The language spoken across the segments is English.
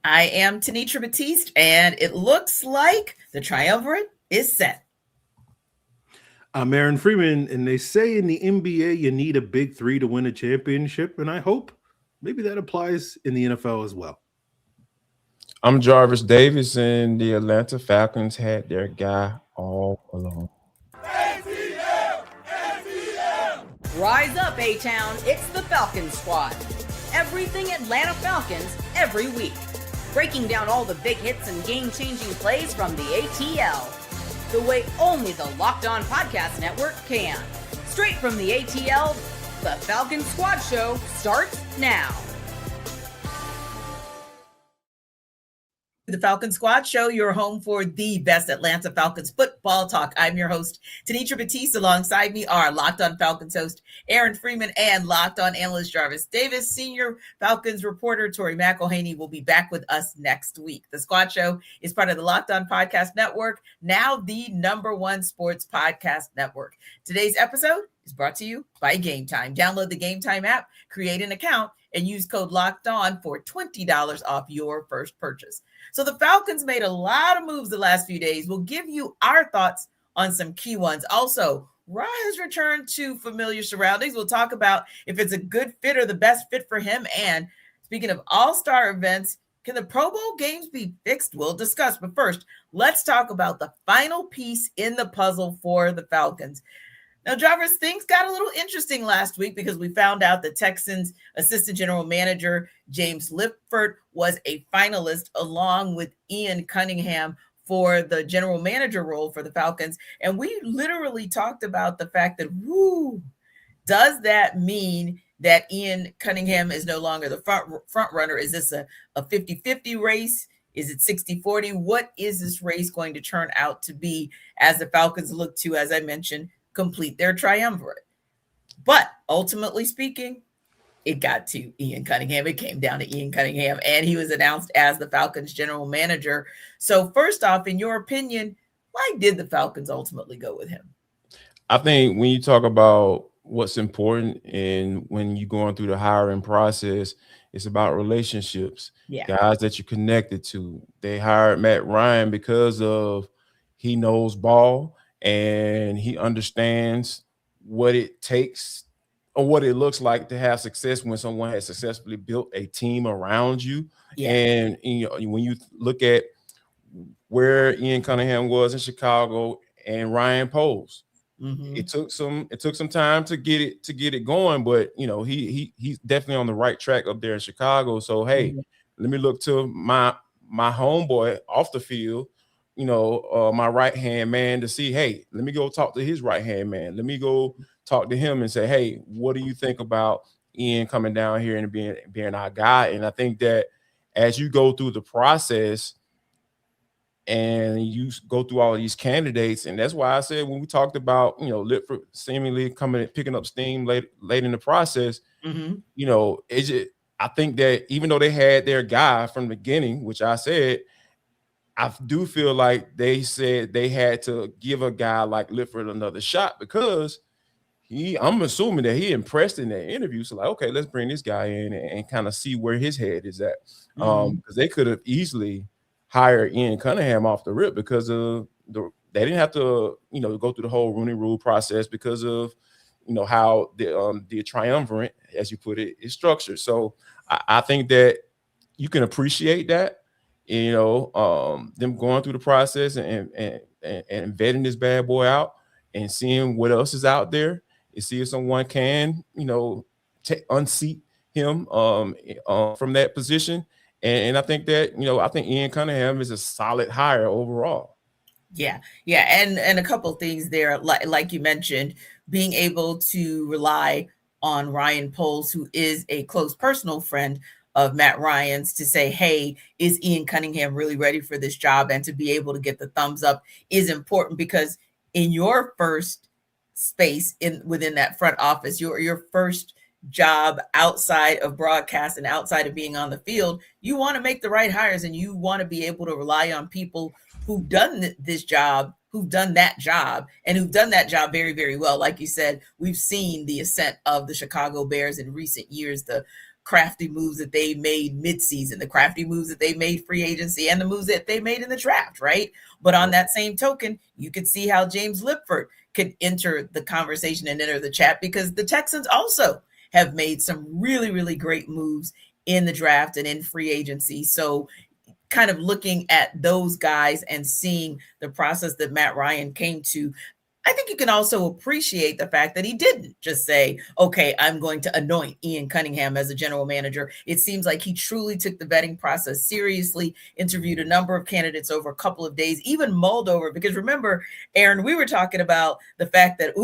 I am Tenitra Batiste, and it looks like the triumvirate is set. I'm Aaron Freeman, and they say in the NBA you need a big three to win a championship, and I hope maybe that applies in the NFL as well. I'm Jarvis Davis, and the Atlanta Falcons had their guy all along. Rise up, A-Town. It's the Falcons Squad. Everything Atlanta Falcons every week. Breaking down all the big hits and game-changing plays from the ATL. The way only the Locked On Podcast Network can. Straight from the ATL, the Falcons Squad Show starts now. The Falcons Squad Show, your home for the best Atlanta Falcons football talk. I'm your host, Tenitra Batiste. Alongside me are Locked On Falcons host Aaron Freeman and Locked On analyst Jarvis Davis. Senior Falcons reporter Tori McElhaney will be back with us next week. The Squad Show is part of the Locked On Podcast Network, now the #1 sports podcast network. Today's episode is brought to you by Game Time. Download the Game Time app, create an account, and use code Locked On for $20 off your first purchase. So the Falcons made a lot of moves the last few days. We'll give you our thoughts on some key ones. Also, Ra has returned to familiar surroundings. We'll talk about if it's a good fit or the best fit for him. And speaking of all-star events, can the Pro Bowl games be fixed? We'll discuss. But first, let's talk about the final piece in the puzzle for the Falcons. Now, Jarvis, things got a little interesting last week because we found out the Texans assistant general manager, James Lifford, was a finalist along with Ian Cunningham for the general manager role for the Falcons. And we literally talked about the fact that, does that mean that Ian Cunningham is no longer the front runner? Is this a 50-50 race? Is it 60-40? What is this race going to turn out to be as the Falcons look to, as I mentioned, complete their triumvirate? But ultimately speaking, it got to Ian Cunningham. It came down to Ian Cunningham, and he was announced as the Falcons general manager. So first off, in your opinion, why did the Falcons ultimately go with him? I think when you talk about what's important and when you're going through the hiring process, it's about relationships, guys that you're connected to. They hired Matt Ryan because of he knows ball, and he understands what it takes or what it looks like to have success when someone has successfully built a team around you. And when you look at where Ian Cunningham was in Chicago and Ryan Poles, it took some time to get it going, but he's definitely on the right track up there in Chicago. So hey, let me look to my homeboy off the field, my right-hand man, to see, hey, let me go talk to his right-hand man. Let me go talk to him and say, hey, what do you think about Ian coming down here and being our guy? And I think that as you go through the process and you go through all of these candidates, and that's why I said when we talked about, Lifford seemingly picking up steam late in the process, I think that even though they had their guy from the beginning, which I said, I do feel like they said they had to give a guy like Lifford another shot because I'm assuming that he impressed in that interview. So like, okay, let's bring this guy in and kind of see where his head is at. Because they could have easily hired Ian Cunningham off the rip because of they didn't have to, go through the whole Rooney Rule process because of, how the triumvirate, as you put it, is structured. So I think that you can appreciate that. Them going through the process and vetting this bad boy out and seeing what else is out there and see if someone can, unseat him from that position. And I think that, I think Ian Cunningham is a solid hire overall. Yeah. And a couple of things there, like you mentioned, being able to rely on Ryan Poles, who is a close personal friend of Matt Ryan's, to say, hey, is Ian Cunningham really ready for this job? And to be able to get the thumbs up is important because in your first space within that front office, your first job outside of broadcast and outside of being on the field, you want to make the right hires and you want to be able to rely on people who've done this job, who've done that job, and who've done that job very, very well. Like you said, we've seen the ascent of the Chicago Bears in recent years, the crafty moves that they made midseason, the crafty moves that they made free agency, and the moves that they made in the draft, right? But on that same token, you could see how James Lipford could enter the conversation and enter the chat, because the Texans also have made some really, really great moves in the draft and in free agency. So kind of looking at those guys and seeing the process that Matt Ryan came to, I think you can also appreciate the fact that he didn't just say, okay, I'm going to anoint Ian Cunningham as a general manager. It seems like he truly took the vetting process seriously, interviewed a number of candidates over a couple of days, even mulled over, because remember, Aaron, we were talking about the fact that,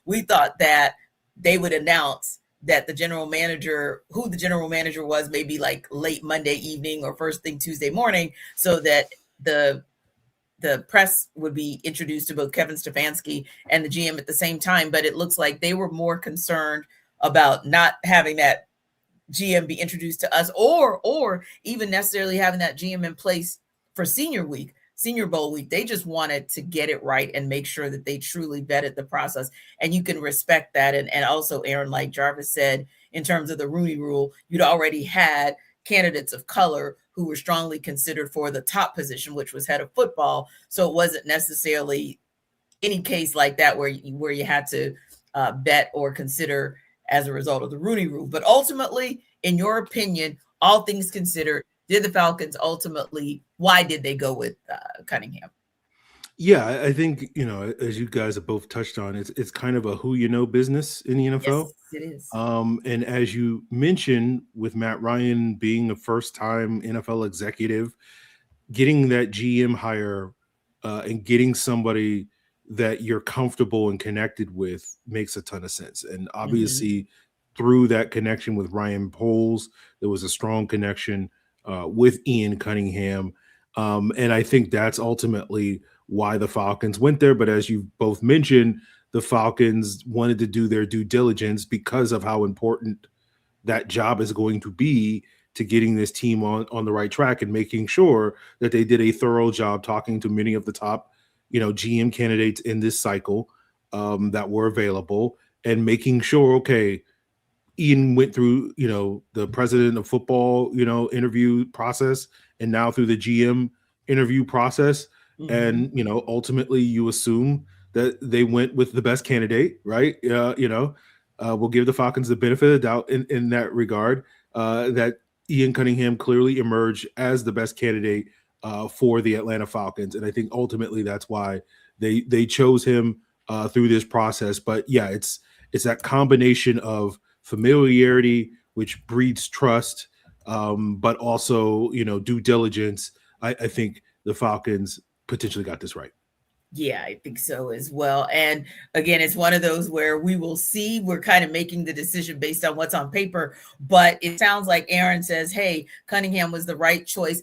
we thought that they would announce that the general manager, who the general manager was, maybe like late Monday evening or first thing Tuesday morning, so that the press would be introduced to both Kevin Stefanski and the GM at the same time. But it looks like they were more concerned about not having that GM be introduced to us, or even necessarily having that GM in place for Senior Bowl week. They just wanted to get it right and make sure that they truly vetted the process. And you can respect that. And also, Aaron, like Jarvis said, in terms of the Rooney Rule, you'd already had candidates of color who were strongly considered for the top position, which was head of football. So it wasn't necessarily any case like that where you had to bet or consider as a result of the Rooney Rule. But ultimately, in your opinion, all things considered, did the Falcons ultimately, why did they go with Cunningham? Yeah, I think, as you guys have both touched on, it's kind of a who you know business in the NFL. Yes, it is. And as you mentioned, with Matt Ryan being a first-time NFL executive, getting that GM hire and getting somebody that you're comfortable and connected with makes a ton of sense. And obviously, through that connection with Ryan Poles, there was a strong connection with Ian Cunningham. And I think that's ultimately why the Falcons went there. But as you both mentioned, the Falcons wanted to do their due diligence because of how important that job is going to be to getting this team on the right track and making sure that they did a thorough job talking to many of the top, GM candidates in this cycle that were available, and making sure, okay, Ian went through, the president of football, interview process, and now through the GM interview process. And, ultimately you assume that they went with the best candidate, right? We'll give the Falcons the benefit of the doubt in that regard, that Ian Cunningham clearly emerged as the best candidate for the Atlanta Falcons. And I think ultimately that's why they chose him through this process. But yeah, it's that combination of familiarity, which breeds trust, but also, due diligence. I think the Falcons potentially got this right. Yeah, I think so as well. And again, it's one of those where we will see. We're kind of making the decision based on what's on paper, but it sounds like Aaron says, hey, Cunningham was the right choice.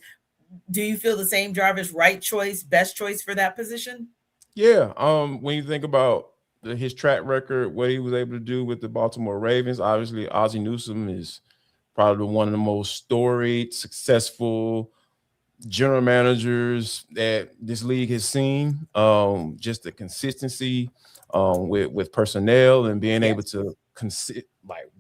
Do you feel the same, Jarvis? Right choice, best choice for that position? Yeah. When you think about his track record, what he was able to do with the Baltimore Ravens, obviously Ozzie Newsome is probably one of the most storied, successful general managers that this league has seen. Just the consistency with personnel and being able to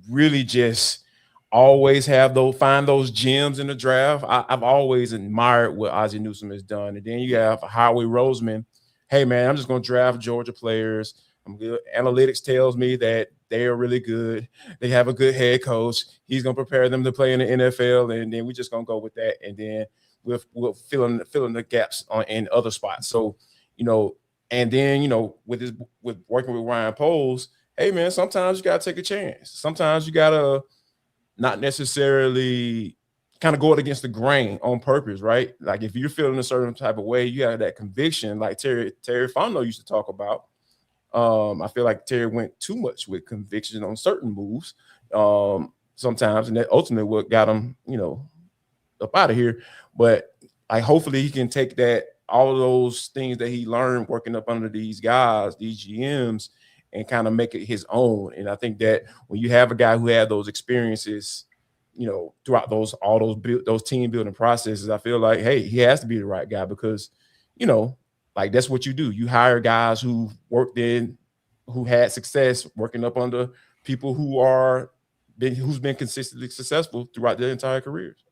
really just always find those gems in the draft. I've always admired what Ozzie Newsome has done. And then you have Howie Roseman. Hey man, I'm just going to draft Georgia players. I'm good. Analytics tells me that they are really good. They have a good head coach. He's going to prepare them to play in the NFL, and then we're just going to go with that. And then we'll fill in the gaps in other spots. So, and then, with working with Ryan Poles, hey man, sometimes you got to take a chance. Sometimes you got to not necessarily kind of go against the grain on purpose, right? Like if you're feeling a certain type of way, you have that conviction, like Terry Fontenot used to talk about. I feel like Terry went too much with conviction on certain moves sometimes, and that ultimately what got him, up out of here. But hopefully he can take all of those things that he learned working up under these guys, these GMs, and kind of make it his own. And I think that when you have a guy who had those experiences, throughout those team building processes, I feel like, hey, he has to be the right guy because, that's what you do. You hire guys who had success working up under people who are who's been consistently successful throughout their entire careers.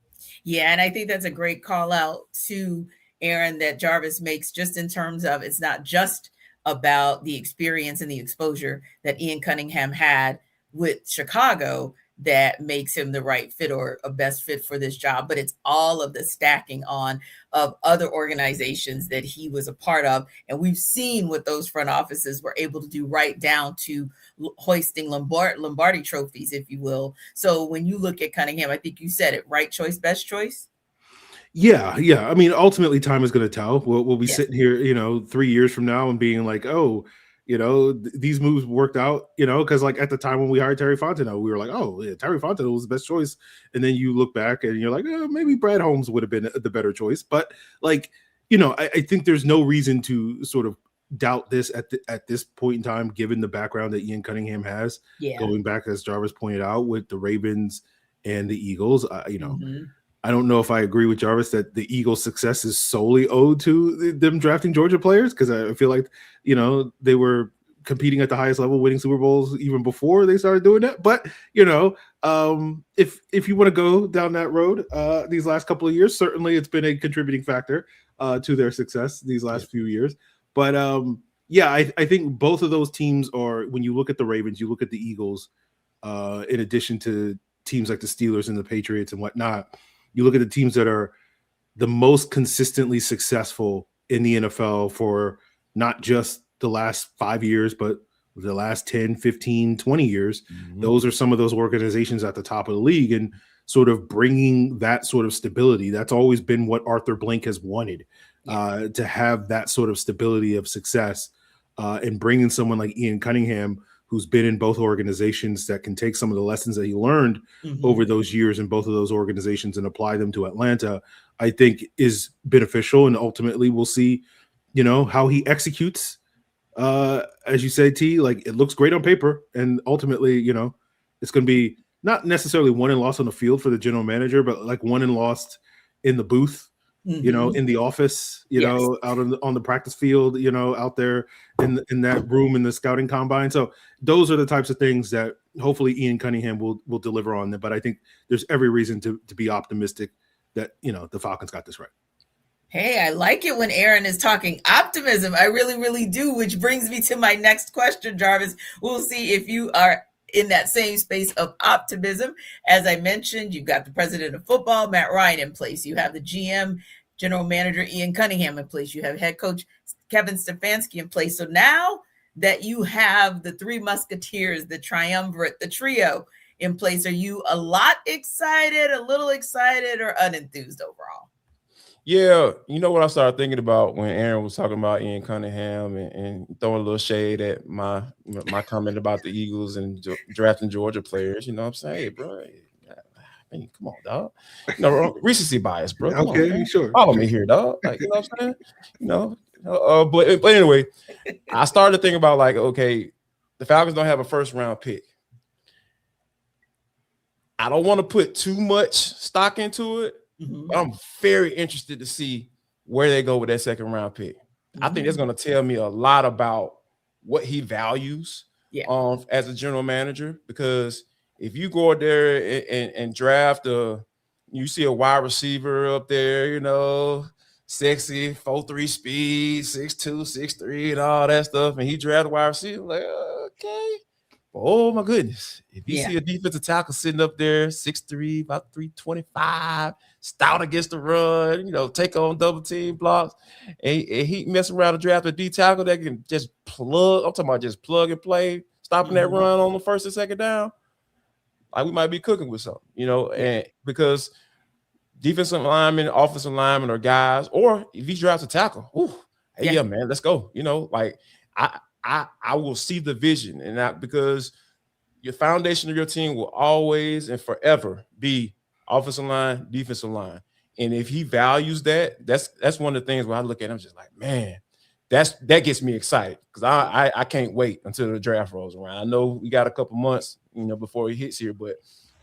Yeah, and I think that's a great call out to Aaron that Jarvis makes, just in terms of it's not just about the experience and the exposure that Ian Cunningham had with Chicago that makes him the right fit or a best fit for this job, but it's all of the stacking on of other organizations that he was a part of. And we've seen what those front offices were able to do, right down to hoisting Lombardi trophies, if you will. So when you look at Cunningham, I think you said it, right choice, best choice. Yeah. I mean, ultimately, time is going to tell. We'll be sitting here, 3 years from now and being like, oh, these moves worked out, because like at the time when we hired Terry Fontenot, we were like, oh, yeah, Terry Fontenot was the best choice. And then you look back and you're like, maybe Brad Holmes would have been the better choice. But like, I think there's no reason to sort of doubt this at this point in time, given the background that Ian Cunningham has, going back, as Jarvis pointed out, with the Ravens and the Eagles. I don't know if I agree with Jarvis that the Eagles' success is solely owed to them drafting Georgia players, because I feel like, they were competing at the highest level, winning Super Bowls even before they started doing that. But, if you want to go down that road, these last couple of years, certainly it's been a contributing factor to their success these last few years. But, I think both of those teams are, when you look at the Ravens, you look at the Eagles, in addition to teams like the Steelers and the Patriots and whatnot, you look at the teams that are the most consistently successful in the NFL for not just the last 5 years, but the last 10, 15, 20 years. Mm-hmm. Those are some of those organizations at the top of the league, and sort of bringing that sort of stability. That's always been what Arthur Blank has wanted, to have that sort of stability of success, and bringing someone like Ian Cunningham, who's been in both organizations, that can take some of the lessons that he learned over those years in both of those organizations and apply them to Atlanta, I think is beneficial. And ultimately we'll see, how he executes. As you say, T, like, it looks great on paper. And ultimately, it's going to be not necessarily won and lost on the field for the general manager, but like won and lost in the booth, in the office, out on the practice field, out there in that room in the scouting combine. So those are the types of things that hopefully Ian Cunningham will deliver on them. But I think there's every reason to be optimistic that, the Falcons got this right. Hey, I like it when Aaron is talking optimism. I really, really do, which brings me to my next question, Jarvis. We'll see if you are in that same space of optimism. As I mentioned, you've got the president of football, Matt Ryan, in place. You have the GM, general manager Ian Cunningham, in place. You have head coach Kevin Stefanski in place. So now that you have the three musketeers, the triumvirate, the trio in place, are you a lot excited, a little excited, or unenthused overall? Yeah, you know what I started thinking about when Aaron was talking about Ian Cunningham and throwing a little shade at my comment about the Eagles and drafting Georgia players. You know what I'm saying? Hey, bro, I mean, come on, dog. Recency bias, bro. Come on, sure. Follow me here, dog. Like, you know what I'm saying? But anyway, I started thinking about, like, okay, the Falcons don't have a first round pick. I don't want to put too much stock into it. But I'm very interested to see where they go with that second round pick. I think that's going to tell me a lot about what he values as a general manager, because if you go out there and draft you see a wide receiver up there, sexy 4.3 speed, 6'2", 6'3", and all that stuff, and he drafted a wide receiver, like, okay. Oh my goodness. If you see a defensive tackle sitting up there, 6'3", about 325, stout against the run, take on double team blocks, and he mess around and draft a D tackle that can just plug. I'm talking about just plug and play, stopping that run on the first and second down. Like, we might be cooking with something, and because defensive linemen, offensive linemen are guys, or if he drafts a tackle, yeah, man, let's go. Like, I will see the vision, and that, because your foundation of your team will always and forever be offensive line, defensive line. And if he values that, that's one of the things where I look at him just like, man, that gets me excited, because I can't wait until the draft rolls around. I know we got a couple months, before he hits here, but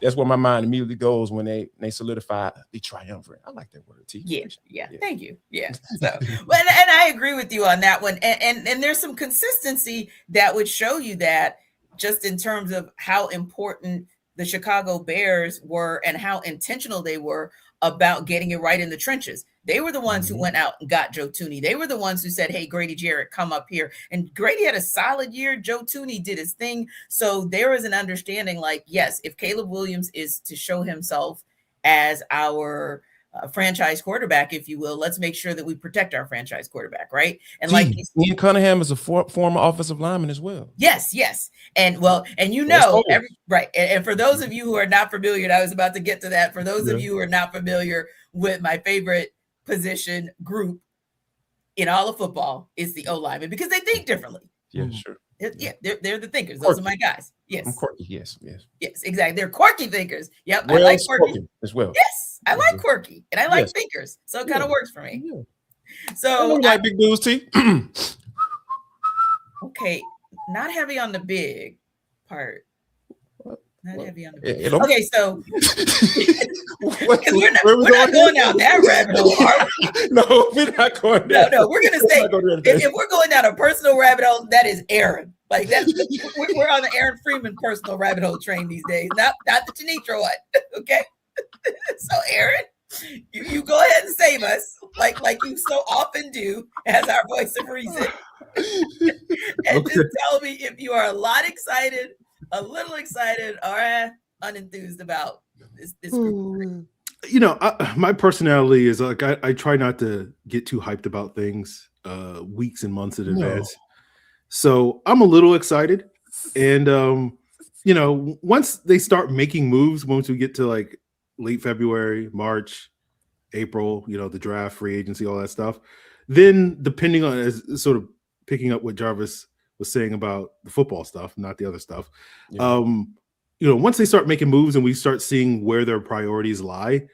that's where my mind immediately goes when they solidify the triumvirate. I like that word, T. Yeah. Thank you. Yeah. So, and I agree with you on that one. And there's some consistency that would show you that, just in terms of how important the Chicago Bears were and how intentional they were about getting it right in the trenches. They were the ones who went out and got Joe Thuney. They were the ones who said, hey, Grady Jarrett, come up here. And Grady had a solid year. Joe Thuney did his thing. So there is an understanding like, yes, if Caleb Williams is to show himself as our franchise quarterback, if you will, let's make sure that we protect our franchise quarterback, right? And like Ian Cunningham is a former offensive lineman as well. Yes. And right. And for those of you who are not familiar, and I was about to get to that, for those of you who are not familiar with my favorite position group in all of football is the O-lineman, because they think differently. Yeah, sure. They're the thinkers. Those are my guys. Yes. I'm quirky. Yes, exactly. They're quirky thinkers. Yep. Well, I like quirky as well. Yes, I like quirky, and I like thinkers. So it kind of works for me. Yeah. So like big dudes, T. Okay, not heavy on the big part. Not heavy on the big. Okay, so we're not going down that rabbit hole, are we? No, we're not going down. No, we're gonna say if we're going down a personal rabbit hole, that is Aaron. Like that, we're on the Aaron Freeman personal rabbit hole train these days, not the Tenitra one. Okay, so Aaron, you go ahead and save us, like you so often do, as our voice of reason, and just tell me if you are a lot excited, a little excited, or unenthused about this group. You know, my personality is like I try not to get too hyped about things weeks and months in advance. So I'm a little excited, and you know, once they start making moves, once we get to like late February, March, April, you know, the draft, free agency, all that stuff, then depending on, as sort of picking up what Jarvis was saying about the football stuff, not the other stuff. You know, once they start making moves and we start seeing where their priorities lie,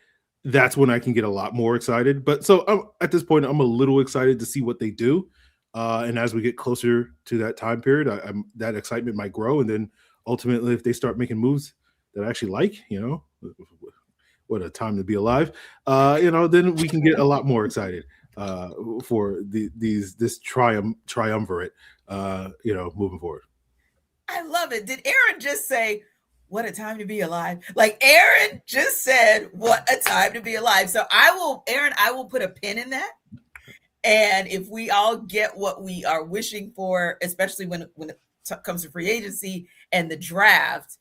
that's when I can get a lot more excited. But so at this point, I'm a little excited to see what they do. And as we get closer to that time period, that excitement might grow. And then ultimately, if they start making moves that I actually like, you know, what a time to be alive, you know, then we can get a lot more excited for this triumvirate, you know, moving forward. I love it. Did Aaron just say, what a time to be alive? Like Aaron just said, what a time to be alive. So I will put a pin in that. And if we all get what we are wishing for, especially when it comes to free agency and the draft,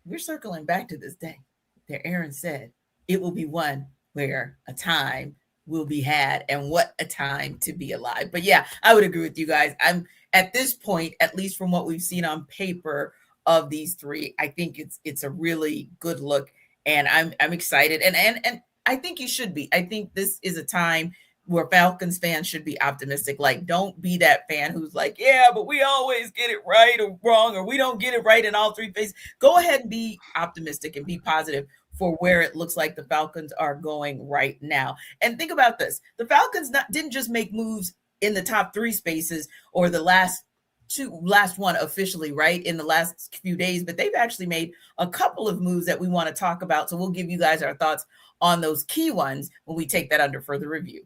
we're circling back to this day that Aaron said it will be one where a time will be had, and what a time to be alive. But yeah, I would agree with you guys. I'm at this point, at least from what we've seen on paper of these three, I think it's a really good look, and I'm excited, and I think you should be. I think this is a time where Falcons fans should be optimistic. Like, don't be that fan who's like, yeah, but we always get it right or wrong, or we don't get it right in all three phases. Go ahead and be optimistic and be positive for where it looks like the Falcons are going right now. And think about this. The Falcons didn't just make moves in the top three spaces or the last one officially, right, in the last few days, but they've actually made a couple of moves that we want to talk about. So we'll give you guys our thoughts on those key ones when we take that under further review.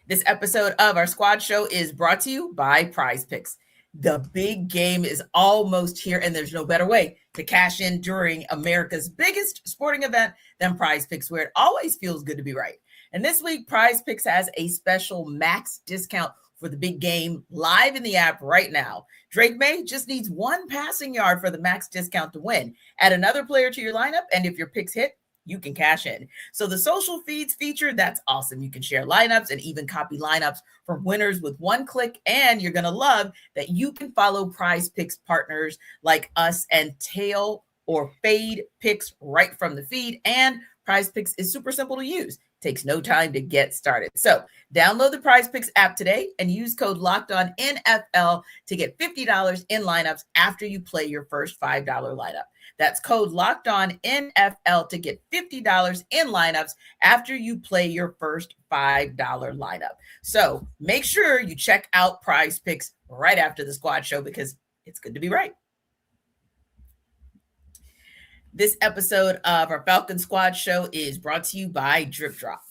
This episode of our squad show is brought to you by Prize Picks. The big game is almost here, and there's no better way to cash in during America's biggest sporting event than Prize Picks, where it always feels good to be right. And this week, Prize Picks has a special max discount for the big game live in the app right now. Drake May just needs one passing yard for the max discount to win. Add another player to your lineup, and if your picks hit, you can cash in. So the social feeds feature, that's awesome. You can share lineups and even copy lineups from winners with one click. And you're going to love that you can follow Prize Picks partners like us and tail or fade picks right from the feed. And Prize Picks is super simple to use. Takes no time to get started. So download the Prize Picks app today and use code LOCKEDONNFL to get $50 in lineups after you play your first $5 lineup. That's code LOCKEDONNFL to get $50 in lineups after you play your first $5 lineup. So make sure you check out Prize Picks right after the squad show, because it's good to be right. This episode of our Falcon Squad show is brought to you by Drip Drop.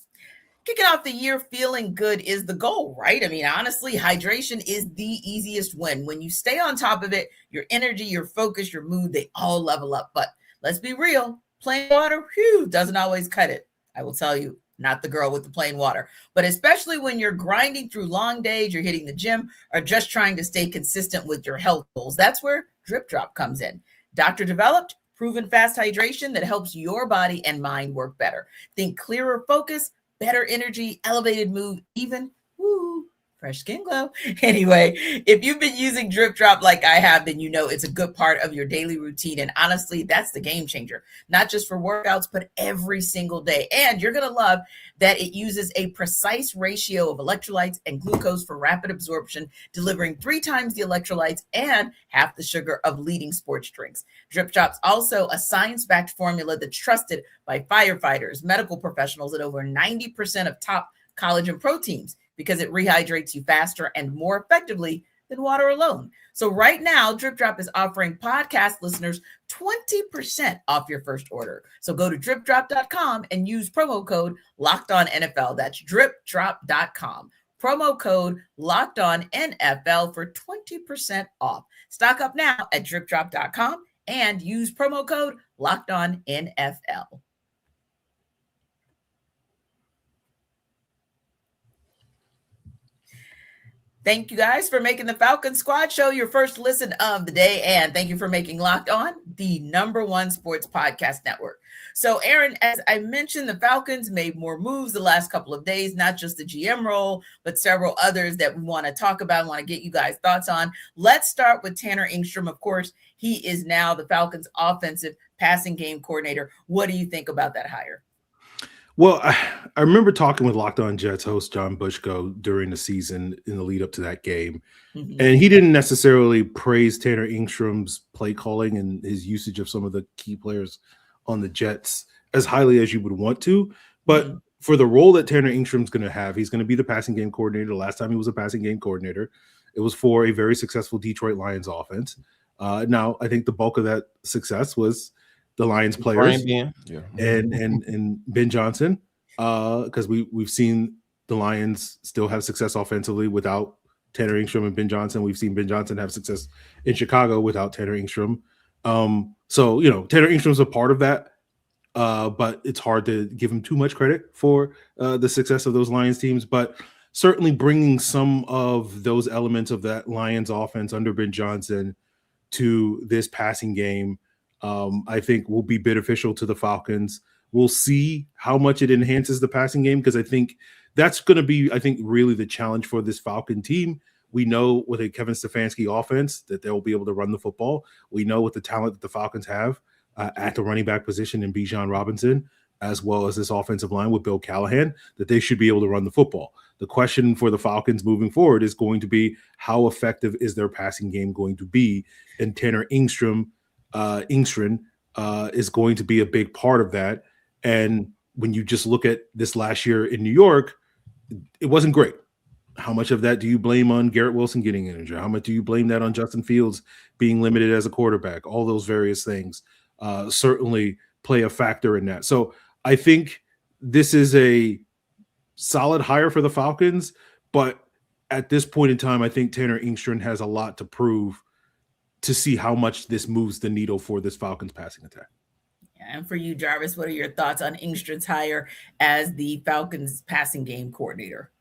Kicking off the year feeling good is the goal, right? I mean, honestly, hydration is the easiest win. When you stay on top of it, your energy, your focus, your mood, they all level up. But let's be real, plain water, doesn't always cut it. I will tell you, not the girl with the plain water. But especially when you're grinding through long days, you're hitting the gym, or just trying to stay consistent with your health goals, that's where Drip Drop comes in. Doctor developed, proven fast hydration that helps your body and mind work better. Think clearer focus, better energy, elevated mood, even fresh skin glow. Anyway, if you've been using Drip Drop like I have, then you know it's a good part of your daily routine. And honestly, that's the game changer, not just for workouts, but every single day. And you're going to love that it uses a precise ratio of electrolytes and glucose for rapid absorption, delivering 3 times the electrolytes and half the sugar of leading sports drinks. Drip Drop's also a science-backed formula that's trusted by firefighters, medical professionals, and over 90% of top college and pro teams, because it rehydrates you faster and more effectively than water alone. So right now, Drip Drop is offering podcast listeners 20% off your first order. So go to dripdrop.com and use promo code LOCKEDONNFL. That's dripdrop.com. Promo code LOCKEDONNFL for 20% off. Stock up now at dripdrop.com and use promo code LOCKEDONNFL. Thank you guys for making the Falcons Squad Show your first listen of the day. And thank you for making Locked On the #1 sports podcast network. So, Aaron, as I mentioned, the Falcons made more moves the last couple of days, not just the GM role, but several others that we want to talk about, want to get you guys' thoughts on. Let's start with Tanner Engstrand. Of course, he is now the Falcons' offensive passing game coordinator. What do you think about that hire? Well, I remember talking with Locked On Jets host John Bushko during the season in the lead up to that game. Mm-hmm. And he didn't necessarily praise Tanner Engstrand's play calling and his usage of some of the key players on the Jets as highly as you would want to. But for the role that Tanner Engstrand's going to have, he's going to be the passing game coordinator. The last time he was a passing game coordinator, it was for a very successful Detroit Lions offense. Now, I think the bulk of that success was the Lions players and Ben Johnson, because we've seen the Lions still have success offensively without Tanner Engstrand and Ben Johnson. We've seen Ben Johnson have success in Chicago without Tanner Engstrand. So, Tanner Engstrand's a part of that, but it's hard to give him too much credit for the success of those Lions teams. But certainly bringing some of those elements of that Lions offense under Ben Johnson to this passing game, I think will be beneficial to the Falcons. We'll see how much it enhances the passing game, because I think that's going to be, really the challenge for this Falcon team. We know with a Kevin Stefanski offense that they'll be able to run the football. We know with the talent that the Falcons have at the running back position in Bijan Robinson, as well as this offensive line with Bill Callahan, that they should be able to run the football. The question for the Falcons moving forward is going to be, how effective is their passing game going to be? And Tanner Engstrand is going to be a big part of that. And when you just look at this last year in New York, it wasn't great. How much of that do you blame on Garrett Wilson getting injured? How much do you blame that on Justin Fields being limited as a quarterback? All those various things certainly play a factor in that. So I think this is a solid hire for the Falcons, but at this point in time, I think Tanner Engstrand has a lot to prove to see how much this moves the needle for this Falcons passing attack. And for you, Jarvis, what are your thoughts on Engstrand's hire as the Falcons passing game coordinator?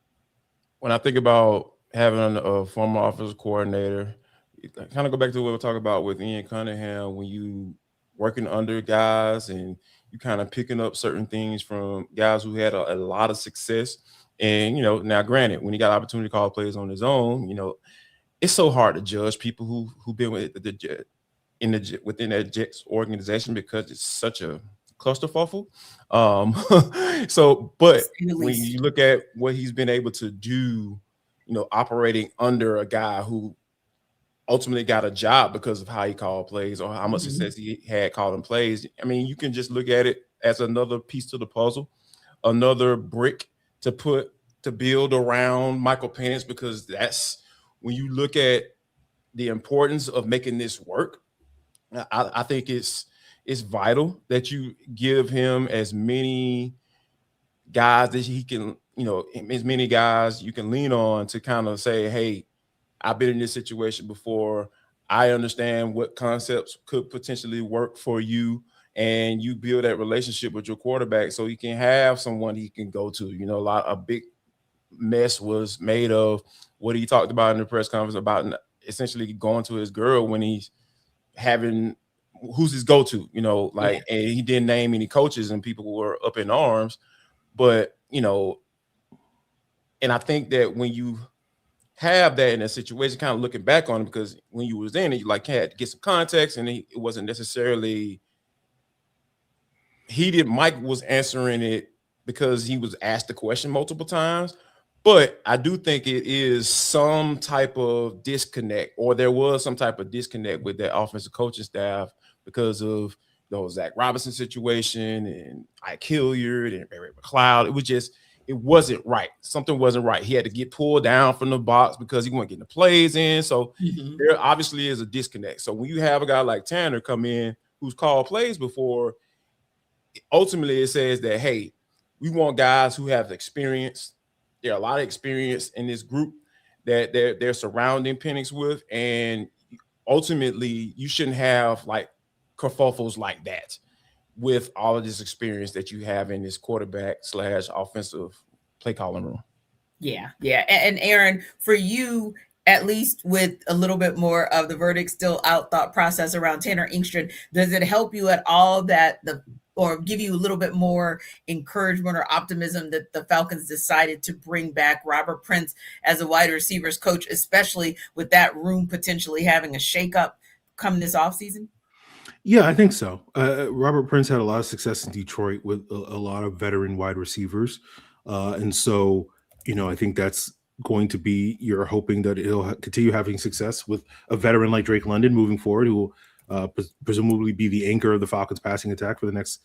When I think about having a former offensive coordinator, I kind of go back to what we talked about with Ian Cunningham, when you working under guys and you kind of picking up certain things from guys who had a lot of success. And, now granted, when he got opportunity to call plays on his own, it's so hard to judge people who've been with within that Jets organization, because it's such a clusterfuffle. But when you look at what he's been able to do, operating under a guy who ultimately got a job because of how he called plays or how much success he had calling plays. I mean, you can just look at it as another piece to the puzzle, another brick to build around Michael Penix, because that's when you look at the importance of making this work. I think it's vital that you give him as many guys that he can as many guys you can lean on to kind of say, hey, I've been in this situation before. I understand what concepts could potentially work for you, and you build that relationship with your quarterback so he can have someone he can go to. A big mess was made of what he talked about in the press conference about essentially going to his girl when he's having who's his go-to, and he didn't name any coaches and people were up in arms. But, and I think that when you have that in a situation, kind of looking back on it, because when you was in it, you had to get some context, and it wasn't necessarily Mike was answering it because he was asked the question multiple times. But I do think it is some type of disconnect, or there was some type of disconnect with that offensive coaching staff because of the Zach Robinson situation and Ike Hilliard and Barry McLeod. It wasn't right. Something wasn't right. He had to get pulled down from the box because he wasn't getting the plays in. So there obviously is a disconnect. So when you have a guy like Tanner come in who's called plays before, ultimately it says that, hey, we want guys who have experience. There are a lot of experience in this group that they're surrounding Penix with, and ultimately you shouldn't have kerfuffles like that with all of this experience that you have in this quarterback / offensive play calling room. Yeah. And Aaron, for you, at least with a little bit more of the verdict still out thought process around Tanner Engstrand, does it help you at all or give you a little bit more encouragement or optimism that the Falcons decided to bring back Robert Prince as a wide receivers coach, especially with that room potentially having a shakeup come this offseason? Yeah, I think so. Robert Prince had a lot of success in Detroit with a lot of veteran wide receivers. And so, I think that's going to be, you're hoping that he'll continue having success with a veteran like Drake London moving forward, who will presumably be the anchor of the Falcons passing attack for the next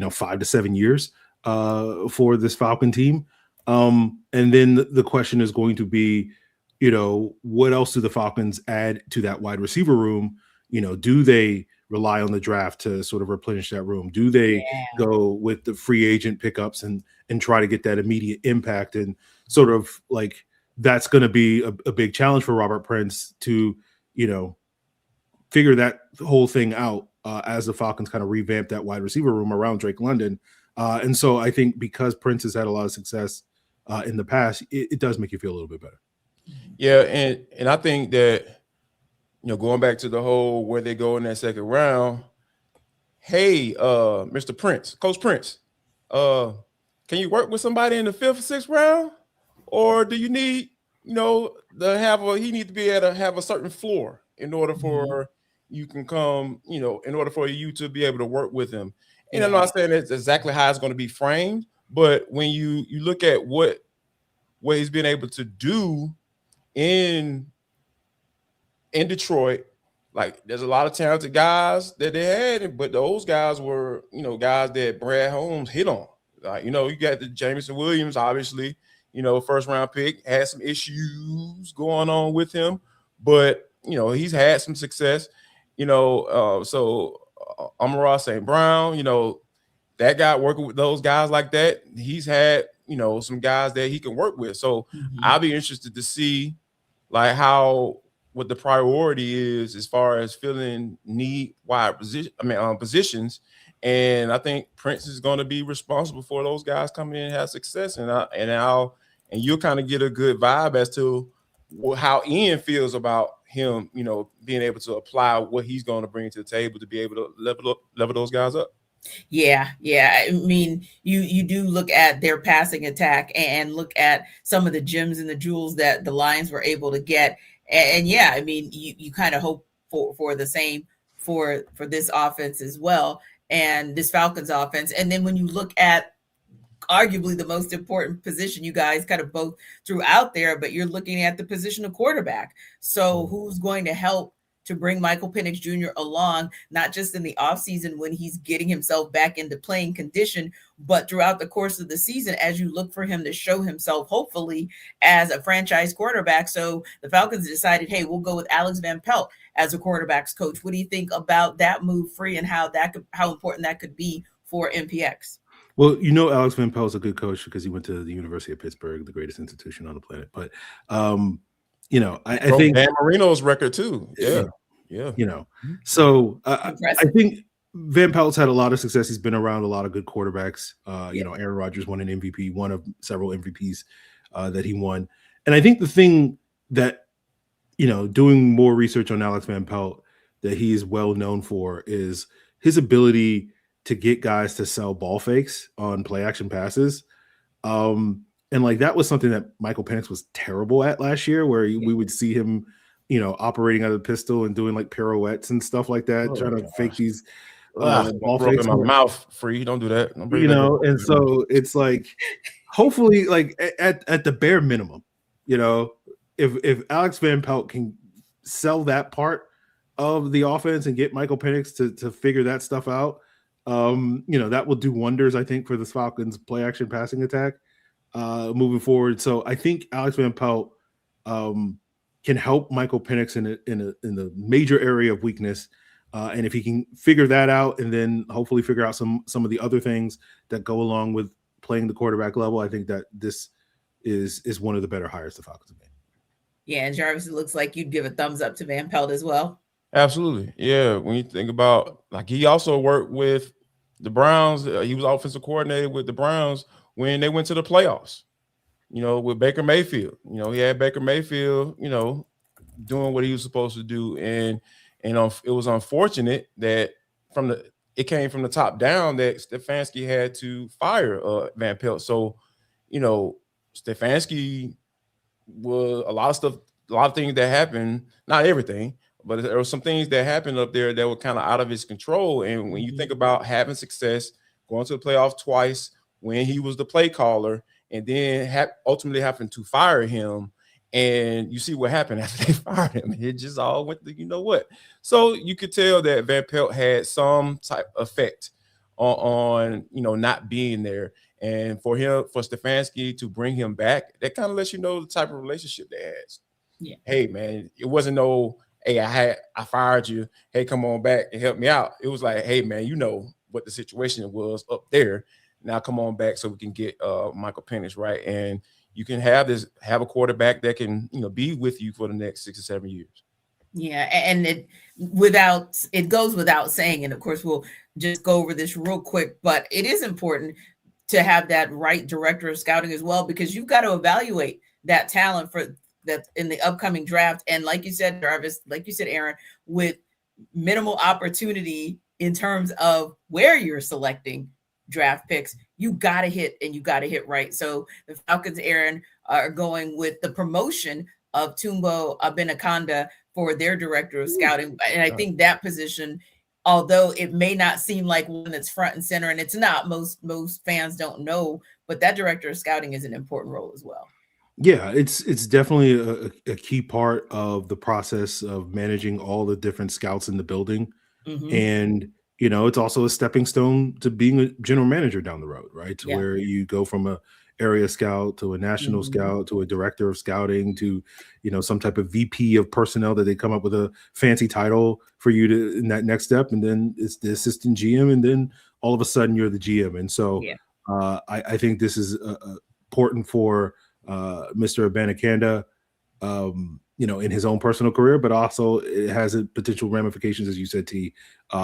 5 to 7 years for this Falcon team. And then the question is going to be, what else do the Falcons add to that wide receiver room? Do they rely on the draft to sort of replenish that room? Do they go with the free agent pickups and try to get that immediate impact? And sort of that's going to be a big challenge for Robert Prince to figure that whole thing out as the Falcons kind of revamp that wide receiver room around Drake London. And so I think because Prince has had a lot of success in the past, it does make you feel a little bit better. Yeah, and I think that, going back to the whole where they go in that second round, hey, Mr. Prince, Coach Prince, can you work with somebody in the 5th or 6th round? Or do you need, he needs to be able to have a certain floor in order for you can come, in order for you to be able to work with him. And I'm not saying that's exactly how it's going to be framed, but when you look at what he's been able to do in Detroit, there's a lot of talented guys that they had, but those guys were, guys that Brad Holmes hit on. You got the Jameson Williams, obviously, first round pick, had some issues going on with him, but he's had some success. So Amon-Ra St. Brown, that guy working with those guys like that, he's had, some guys that he can work with. So I'll be interested to see what the priority is as far as filling positions. And I think Prince is going to be responsible for those guys coming in and have success. And you'll kind of get a good vibe as to how Ian feels about him, being able to apply what he's going to bring to the table to be able to level those guys up. Yeah. I mean, you do look at their passing attack and look at some of the gems and the jewels that the Lions were able to get. And I mean, you kind of hope for the same for this offense as well, and this Falcons offense. And then when you look at arguably the most important position, you guys kind of both threw out there, but you're looking at the position of quarterback. So who's going to help to bring Michael Penix Jr. along, not just in the offseason when he's getting himself back into playing condition, but throughout the course of the season as you look for him to show himself, hopefully, as a franchise quarterback. So the Falcons decided, hey, we'll go with Alex Van Pelt as a quarterback's coach. What do you think about that move, Free, and how important that could be for MPX? Well, Alex Van Pelt is a good coach because he went to the University of Pittsburgh, the greatest institution on the planet. But, I think Dan Marino's record too. Yeah. So I think Van Pelt's had a lot of success. He's been around a lot of good quarterbacks. Aaron Rodgers won an MVP, one of several MVPs that he won. And I think the thing that, doing more research on Alex Van Pelt that he is well known for is his ability to get guys to sell ball fakes on play action passes. And like that was something that Michael Penix was terrible at last year, where we would see him, operating out of the pistol and doing like pirouettes and stuff like that, trying to fake these ball fakes in my mouth. Free, don't do that. And so it's like, hopefully, like at the bare minimum, if Alex Van Pelt can sell that part of the offense and get Michael Penix to figure that stuff out, that will do wonders, I think, for the Falcons' play action passing attack moving forward. So I think Alex Van Pelt can help Michael Penix in the major area of weakness. And if he can figure that out and then hopefully figure out some of the other things that go along with playing the quarterback level, I think that this is one of the better hires the Falcons have made. Yeah, and Jarvis, it looks like you'd give a thumbs up to Van Pelt as well. Absolutely. Yeah. When you think about, like, he also worked with the Browns. He was offensive coordinator with the Browns when they went to the playoffs, with Baker Mayfield. He had Baker Mayfield, doing what he was supposed to do. And it was unfortunate that it came from the top down that Stefanski had to fire Van Pelt. So, Stefanski was a lot of things that happened, not everything, but there were some things that happened up there that were kind of out of his control. And when you think about having success, going to the playoffs twice, when he was the play caller, and then ultimately having to fire him, and you see what happened after they fired him, it just all went to So you could tell that Van Pelt had some type of effect on not being there. And for Stefanski to bring him back, that kind of lets you know the type of relationship they had. Yeah. Hey, man, it wasn't no, hey, I fired you. Hey, come on back and help me out. It was like, hey, man, you know what the situation was up there. Now come on back so we can get Michael Penix right, and you can have a quarterback that can be with you for the next 6 or 7 years. Yeah, and it goes without saying, and of course we'll just go over this real quick, but it is important to have that right director of scouting as well, because you've got to evaluate that talent for that in the upcoming draft. And like you said, Jarvis, like you said, Aaron, with minimal opportunity in terms of where you're selecting draft picks, you got to hit right. So the Falcons, Aaron, are going with the promotion of Tumbo Abenaconda for their director of scouting. And I think that position, although it may not seem like one that's front and center, and it's not, most fans don't know, but that director of scouting is an important role as well. Yeah, it's definitely a key part of the process of managing all the different scouts in the building. Mm-hmm. And, it's also a stepping stone to being a general manager down the road, right? To where you go from a area scout to a national scout to a director of scouting to, some type of VP of personnel that they come up with a fancy title for you to in that next step. And then it's the assistant GM. And then all of a sudden you're the GM. And so I think this is important for Mr. Abenaconda, in his own personal career, but also it has a potential ramifications, as you said, T,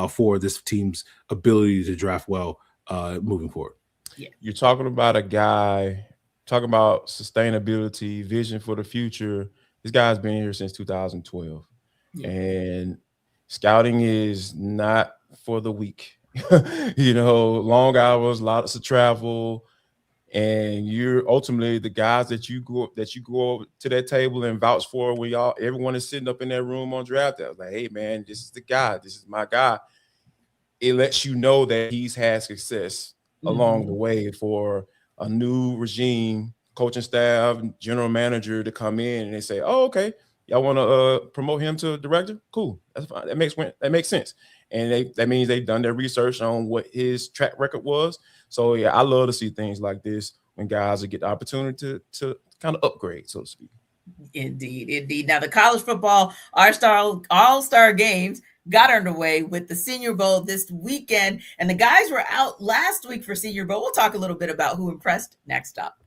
for this team's ability to draft well moving forward. Yeah. You're talking about a guy, talking about sustainability, vision for the future. This guy's been here since 2012. Yeah. And scouting is not for the weak. Long hours, lots of travel. And you're ultimately the guys that you go to that table and vouch for when everyone is sitting up in that room on draft day. Like, hey man, this is the guy, this is my guy. It lets you know that he's had success along the way for a new regime, coaching staff, general manager to come in and they say, oh, okay, y'all want to promote him to director? Cool, that's fine. That makes sense. And that means they've done their research on what his track record was. So yeah, I love to see things like this when guys will get the opportunity to kind of upgrade, so to speak. Indeed. Now the college football all-star games got underway with the Senior Bowl this weekend, and the guys were out last week for Senior Bowl. We'll talk a little bit about who impressed next up.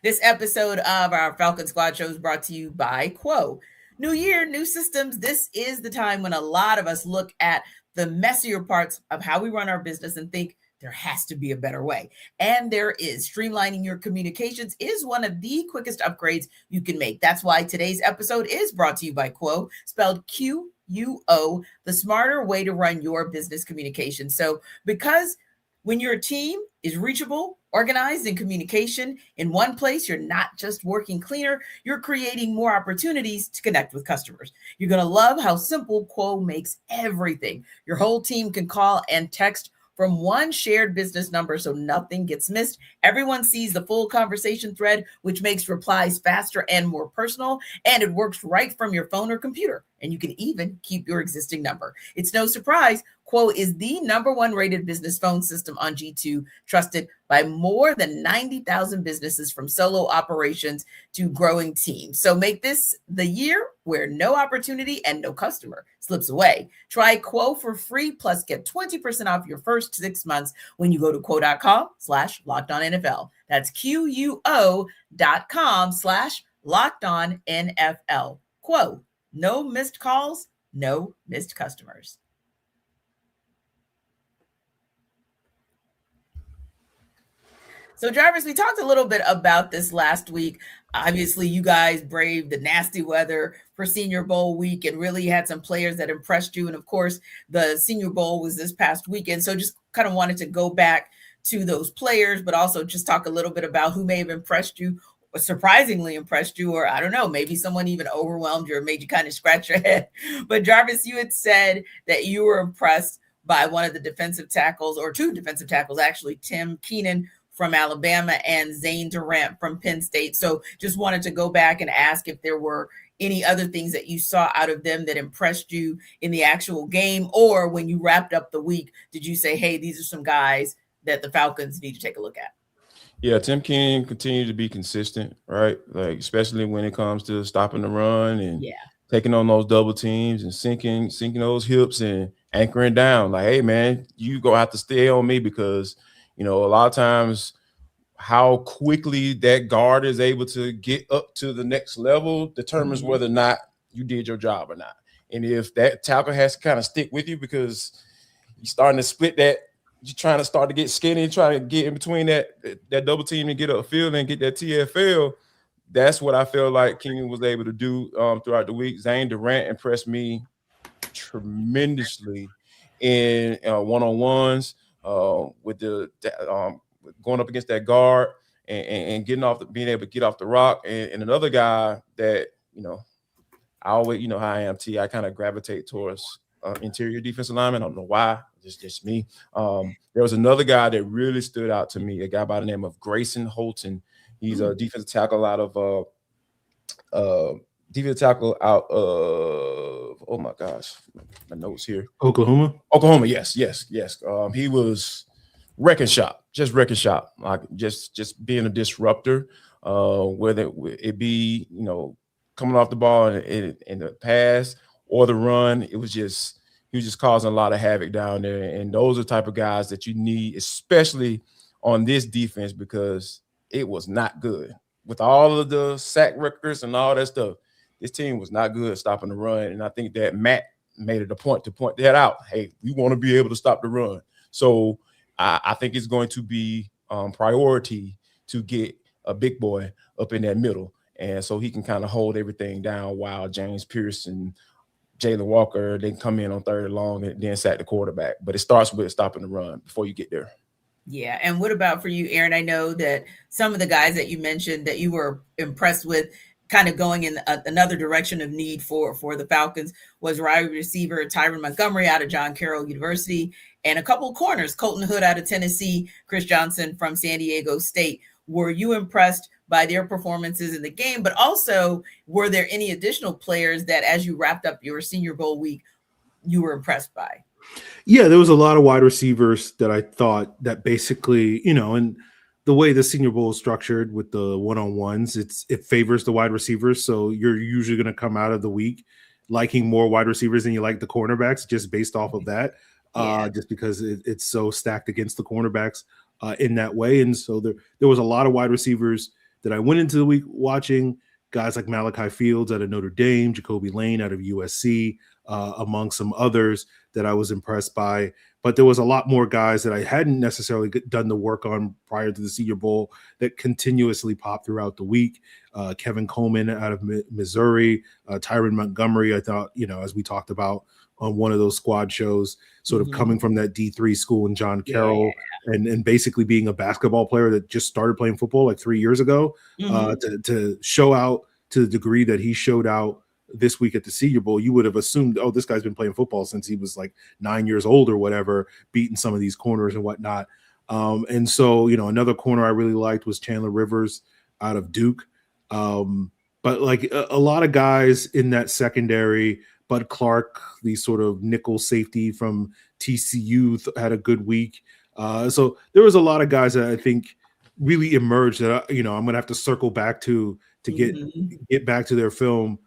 This episode of our Falcon Squad show is brought to you by Quo. New year, new systems. This is the time when a lot of us look at the messier parts of how we run our business and think there has to be a better way. And there is. Streamlining your communications is one of the quickest upgrades you can make. That's why today's episode is brought to you by Quo, spelled Q-U-O, the smarter way to run your business communication. So because when your team is reachable, organized, and communication in one place, you're not just working cleaner, you're creating more opportunities to connect with customers. You're going to love how simple Quo makes everything. Your whole team can call and text from one shared business number so nothing gets missed. Everyone sees the full conversation thread, which makes replies faster and more personal, and it works right from your phone or computer. And you can even keep your existing number. It's no surprise, Quo is the #1 rated business phone system on G2, trusted by more than 90,000 businesses, from solo operations to growing teams. So make this the year where no opportunity and no customer slips away. Try Quo for free, plus get 20% off your first 6 months when you go to quo.com/LockedOnNFL. That's QUO.com/LockedOnNFL. Quo, no missed calls, no missed customers. So, Jarvis, we talked a little bit about this last week. Obviously, you guys braved the nasty weather for Senior Bowl week and really had some players that impressed you. And, of course, the Senior Bowl was this past weekend. So just kind of wanted to go back to those players, but also just talk a little bit about who may have impressed you, or surprisingly impressed you, or I don't know, maybe someone even overwhelmed you or made you kind of scratch your head. But, Jarvis, you had said that you were impressed by one of the defensive tackles, or two defensive tackles, actually, Tim Keenan from Alabama and Zane Durant from Penn State. So just wanted to go back and ask if there were any other things that you saw out of them that impressed you in the actual game, or when you wrapped up the week, did you say, hey, these are some guys that the Falcons need to take a look at? Yeah, Tim Keenan continued to be consistent, right? Like, especially when it comes to stopping the run and taking on those double teams and sinking those hips and anchoring down. Like, hey, man, you go have to stay on me, because a lot of times how quickly that guard is able to get up to the next level determines whether or not you did your job or not. And if that tackle has to kind of stick with you because you're starting to split that, you're trying to start to get skinny, trying to get in between that double team and get upfield and get that TFL, that's what I feel like Keenan was able to do throughout the week. Zane Durant impressed me tremendously in one-on-ones. With the going up against that guard and being able to get off the rock, and another guy that I always how I am, T. I kind of gravitate towards interior defensive lineman. I don't know why, just me. There was another guy that really stood out to me, a guy by the name of Grayson Holton. He's a defensive tackle out of oh my gosh, my notes here. Oklahoma, yes. He was wrecking shop, like just being a disruptor, whether it be coming off the ball in the pass or the run. He was just causing a lot of havoc down there, and those are the type of guys that you need, especially on this defense, because it was not good with all of the sack records and all that stuff. This team was not good at stopping the run, and I think that Matt made it a point to point that out. Hey, we want to be able to stop the run. So I think it's going to be priority to get a big boy up in that middle, and so he can kind of hold everything down while James Pierce and Jalen Walker, they come in on 3rd and long and then sack the quarterback. But it starts with stopping the run before you get there. Yeah. And what about for you, Aaron? I know that some of the guys that you mentioned that you were impressed with kind of going in another direction of need for the Falcons was wide receiver Tyron Montgomery out of John Carroll University, and a couple of corners, Colton Hood out of Tennessee, Chris Johnson from San Diego State. Were you impressed by their performances in the game? But also, were there any additional players that, as you wrapped up your Senior Bowl week, you were impressed by? Yeah, there was a lot of wide receivers that I thought that basically, and the way the Senior Bowl is structured with the one-on-ones, it favors the wide receivers. So you're usually going to come out of the week liking more wide receivers than you like the cornerbacks, just based off of that. Just because it's so stacked against the cornerbacks in that way. And so there was a lot of wide receivers that I went into the week watching, guys like Malachi Fields out of Notre Dame, Jacoby Lane out of USC, among some others that I was impressed by. But there was a lot more guys that I hadn't necessarily done the work on prior to the Senior Bowl that continuously popped throughout the week. Kevin Coleman out of Missouri, Tyron Montgomery, I thought, as we talked about on one of those squad shows, sort of coming from that D3 school in John Carroll and basically being a basketball player that just started playing football like 3 years ago, to show out to the degree that he showed out this week at the Senior Bowl. You would have assumed, oh, this guy's been playing football since he was like 9 years old or whatever, beating some of these corners and whatnot. And so, another corner I really liked was Chandler Rivers out of Duke. But like a lot of guys in that secondary, Bud Clark, the sort of nickel safety from TCU, had a good week. So there was a lot of guys that I think really emerged that, I'm going to have to circle back to get back to their film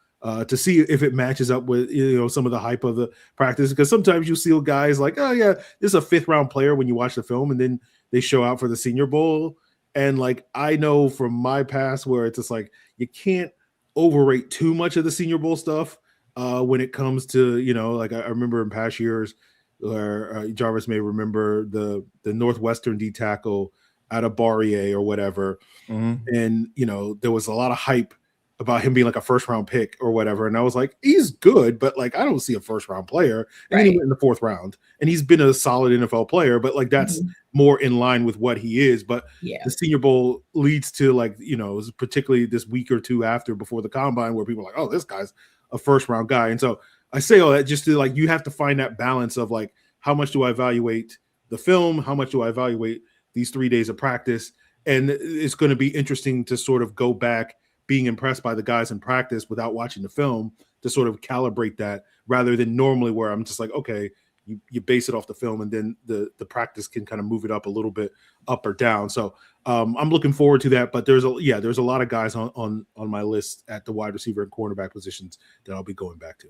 to see if it matches up with, some of the hype of the practice. Because sometimes you see guys like, oh yeah, this is a 5th round player when you watch the film, and then they show out for the Senior Bowl. And like, I know from my past where it's just like, you can't overrate too much of the Senior Bowl stuff when it comes to, like I remember in past years where Jarvis may remember the Northwestern D tackle out of Barrier or whatever. And, there was a lot of hype about him being like a 1st round pick or whatever. And I was like, he's good, but like, I don't see a 1st round player. And then he went in the 4th round and he's been a solid NFL player, but like, that's more in line with what he is. But the Senior Bowl leads to like, particularly this week or two before the combine, where people are like, oh, this guy's a 1st round guy. And so I say all that just to like, you have to find that balance of like, how much do I evaluate the film? How much do I evaluate these 3 days of practice? And it's going to be interesting to sort of go back being impressed by the guys in practice without watching the film to sort of calibrate that, rather than normally where I'm just like, okay, you base it off the film and then the practice can kind of move it up a little bit up or down. So I'm looking forward to that, but there's a lot of guys on my list at the wide receiver and cornerback positions that I'll be going back to.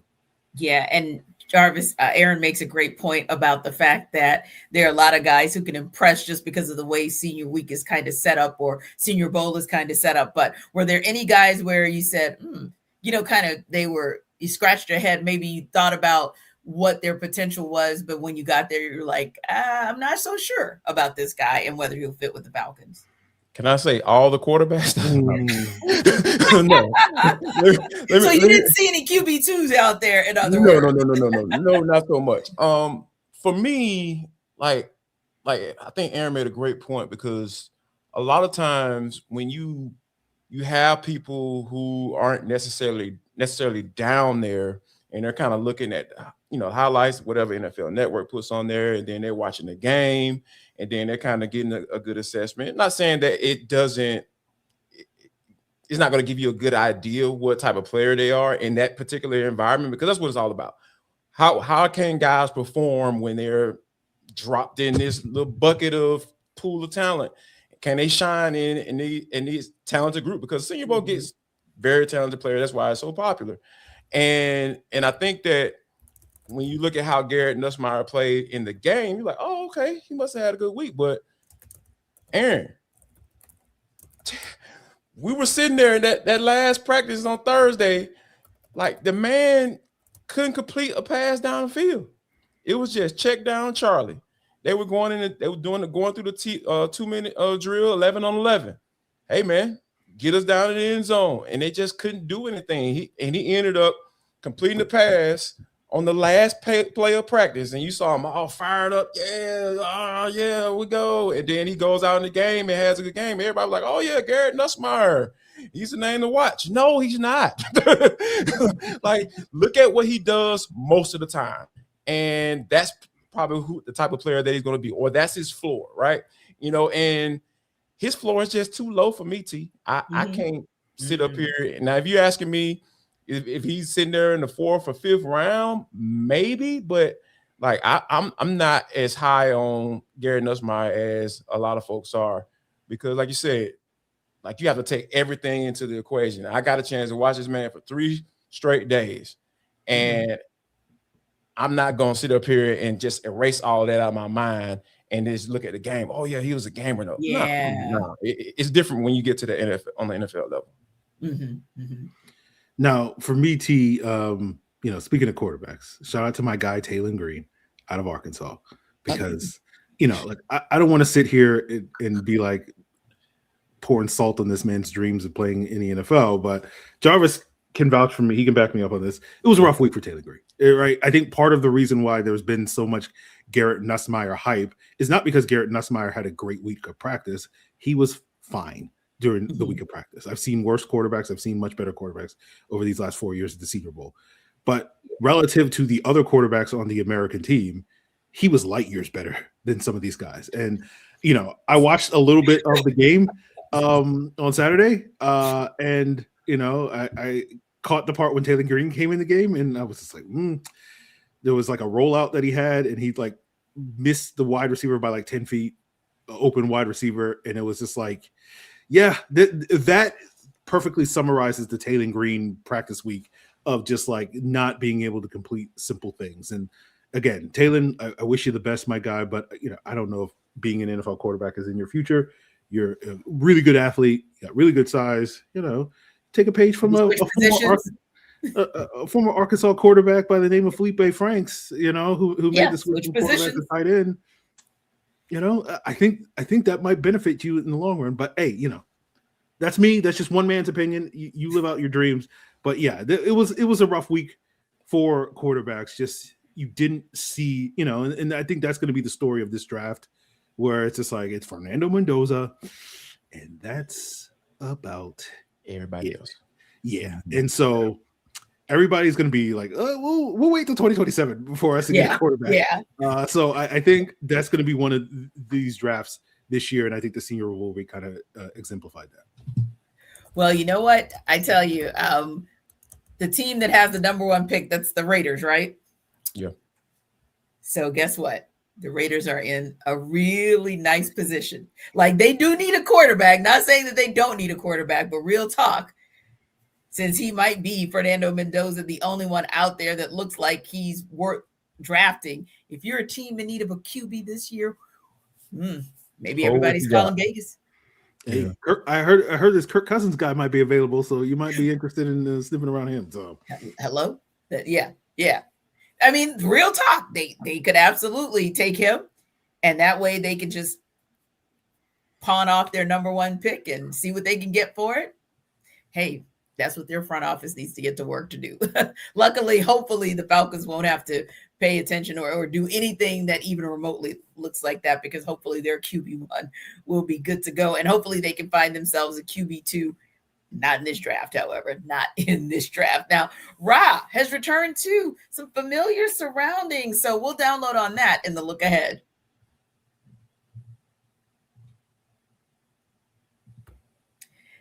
Yeah, and Jarvis, Aaron makes a great point about the fact that there are a lot of guys who can impress just because of the way Senior Week is kind of set up, or Senior Bowl is kind of set up. But were there any guys where you said, you scratched your head, maybe you thought about what their potential was, but when you got there, you're like, I'm not so sure about this guy and whether he'll fit with the Falcons? Can I say all the quarterbacks? No. So you didn't see any QB2s out there, in other words? No, not so much. For me, like I think Aaron made a great point, because a lot of times when you have people who aren't necessarily down there, and they're kind of looking at highlights, whatever NFL Network puts on there, and then they're watching the game, and then they're kind of getting a good assessment. Not saying that it's not going to give you a good idea what type of player they are in that particular environment, because that's what it's all about. How can guys perform when they're dropped in this little bucket of pool of talent? Can they shine in these talented group? Because Senior Bowl gets very talented players. That's why it's so popular. And I think that when you look at how Garrett Nussmeier played in the game, you're like, oh, okay, he must have had a good week. But Aaron, we were sitting there in that last practice on Thursday, like the man couldn't complete a pass down the field. It was just check down Charlie. They were going through the 2-minute drill, 11 on 11. Hey man, get us down in the end zone, and they just couldn't do anything. He ended up completing the pass on the last play of practice, and you saw him all fired up. Yeah, we go. And then he goes out in the game and has a good game. Everybody was like, oh yeah, Garrett Nussmeier, he's the name to watch. No, he's not. Like, look at what he does most of the time, and that's probably the type of player that he's going to be, or that's his floor, right? And his floor is just too low for me, T. I can't sit up here. Now, if you're asking me if he's sitting there in the 4th or 5th round, maybe, but like I'm not as high on Garrett Nussmeier as a lot of folks are because like you said, like you have to take everything into the equation. I got a chance to watch this man for 3 straight days, and I'm not going to sit up here and just erase all that out of my mind and just look at the game. Oh yeah, he was a gamer. No, no. It's different when you get to the NFL on the NFL level. Now, for me, T, speaking of quarterbacks, shout out to my guy Taylor Green out of Arkansas, because like I don't want to sit here and be like pouring salt on this man's dreams of playing in the NFL, but Jarvis can vouch for me. He can back me up on this. It was a rough week for Taylor Green, right? I think part of the reason why there's been so much Garrett Nussmeier hype is not because Garrett Nussmeier had a great week of practice. He was fine during the week of practice. I've seen worse quarterbacks. I've seen much better quarterbacks over these last 4 years at the Senior Bowl. But relative to the other quarterbacks on the American team, he was light years better than some of these guys. And, I watched a little bit of the game on Saturday, and I caught the part when Taylor Green came in the game, and I was just like, there was like a rollout that he had, and he like missed the wide receiver by like 10 feet, open wide receiver. And it was just like, yeah, that perfectly summarizes the Taylor Green practice week of just like not being able to complete simple things. And again, Taylor, I wish you the best, my guy, but I don't know if being an NFL quarterback is in your future. You're a really good athlete, you got really good size, take a page from a former Arkansas quarterback by the name of Felipe Franks, who made the switch from quarterback to tight end. I think that might benefit you in the long run. But hey, that's me. That's just one man's opinion. You live out your dreams. But yeah, it was a rough week for quarterbacks. Just you didn't see, and I think that's going to be the story of this draft, where it's just like it's Fernando Mendoza, and that's about everybody else. Yeah, and so everybody's going to be like, we'll wait till 2027 before us to get a quarterback. Yeah. So I think that's going to be one of these drafts this year, and I think the Senior Bowl will kind of exemplified that. Well, you know what? I tell you, the team that has the number 1 pick, that's the Raiders, right? Yeah. So guess what? The Raiders are in a really nice position. Like, they do need a quarterback. Not saying that they don't need a quarterback, but real talk, since he might be Fernando Mendoza, the only one out there that looks like he's worth drafting. If you're a team in need of a QB this year, maybe everybody's calling Vegas. Hey, I heard this Kirk Cousins guy might be available, so you might be interested in sniffing around him. So, hello, yeah. I mean, real talk. They could absolutely take him, and that way they can just pawn off their number 1 pick and see what they can get for it. Hey, that's what their front office needs to get to work to do. Luckily, hopefully, the Falcons won't have to pay attention or do anything that even remotely looks like that, because hopefully their QB1 will be good to go. And hopefully they can find themselves a QB2. Not in this draft, however, not in this draft. Now, Ra has returned to some familiar surroundings, so we'll download on that in the look ahead.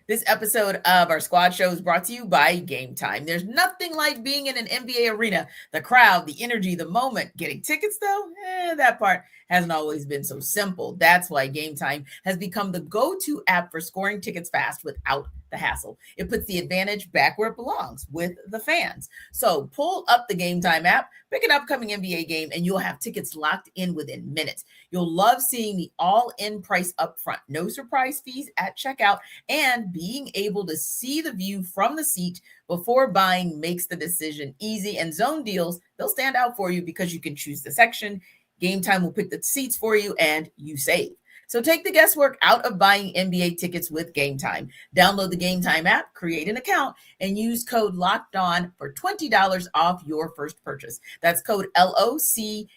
This episode of our squad show is brought to you by Game Time. There's nothing like being in an NBA arena. The crowd, the energy, the moment. Getting tickets, though, that part hasn't always been so simple. That's why Game Time has become the go-to app for scoring tickets fast without the hassle. It puts the advantage back where it belongs, with the fans. So pull up the Game Time app, pick an upcoming NBA game, and you'll have tickets locked in within minutes. You'll love seeing the all-in price up front, no surprise fees at checkout, and being able to see the view from the seat before buying makes the decision easy. And zone deals, they'll stand out for you because you can choose the section. Game Time will pick the seats for you, and you save. So take the guesswork out of buying NBA tickets with Game Time. Download the Game Time app, create an account, and use code LOCKEDON for $20 off your first purchase. That's code LOCKEDON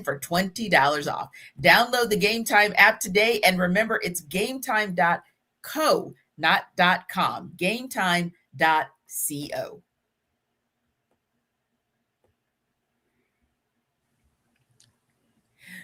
for $20 off. Download the Game Time app today, and remember, it's gametime.co, not .com. gametime.co.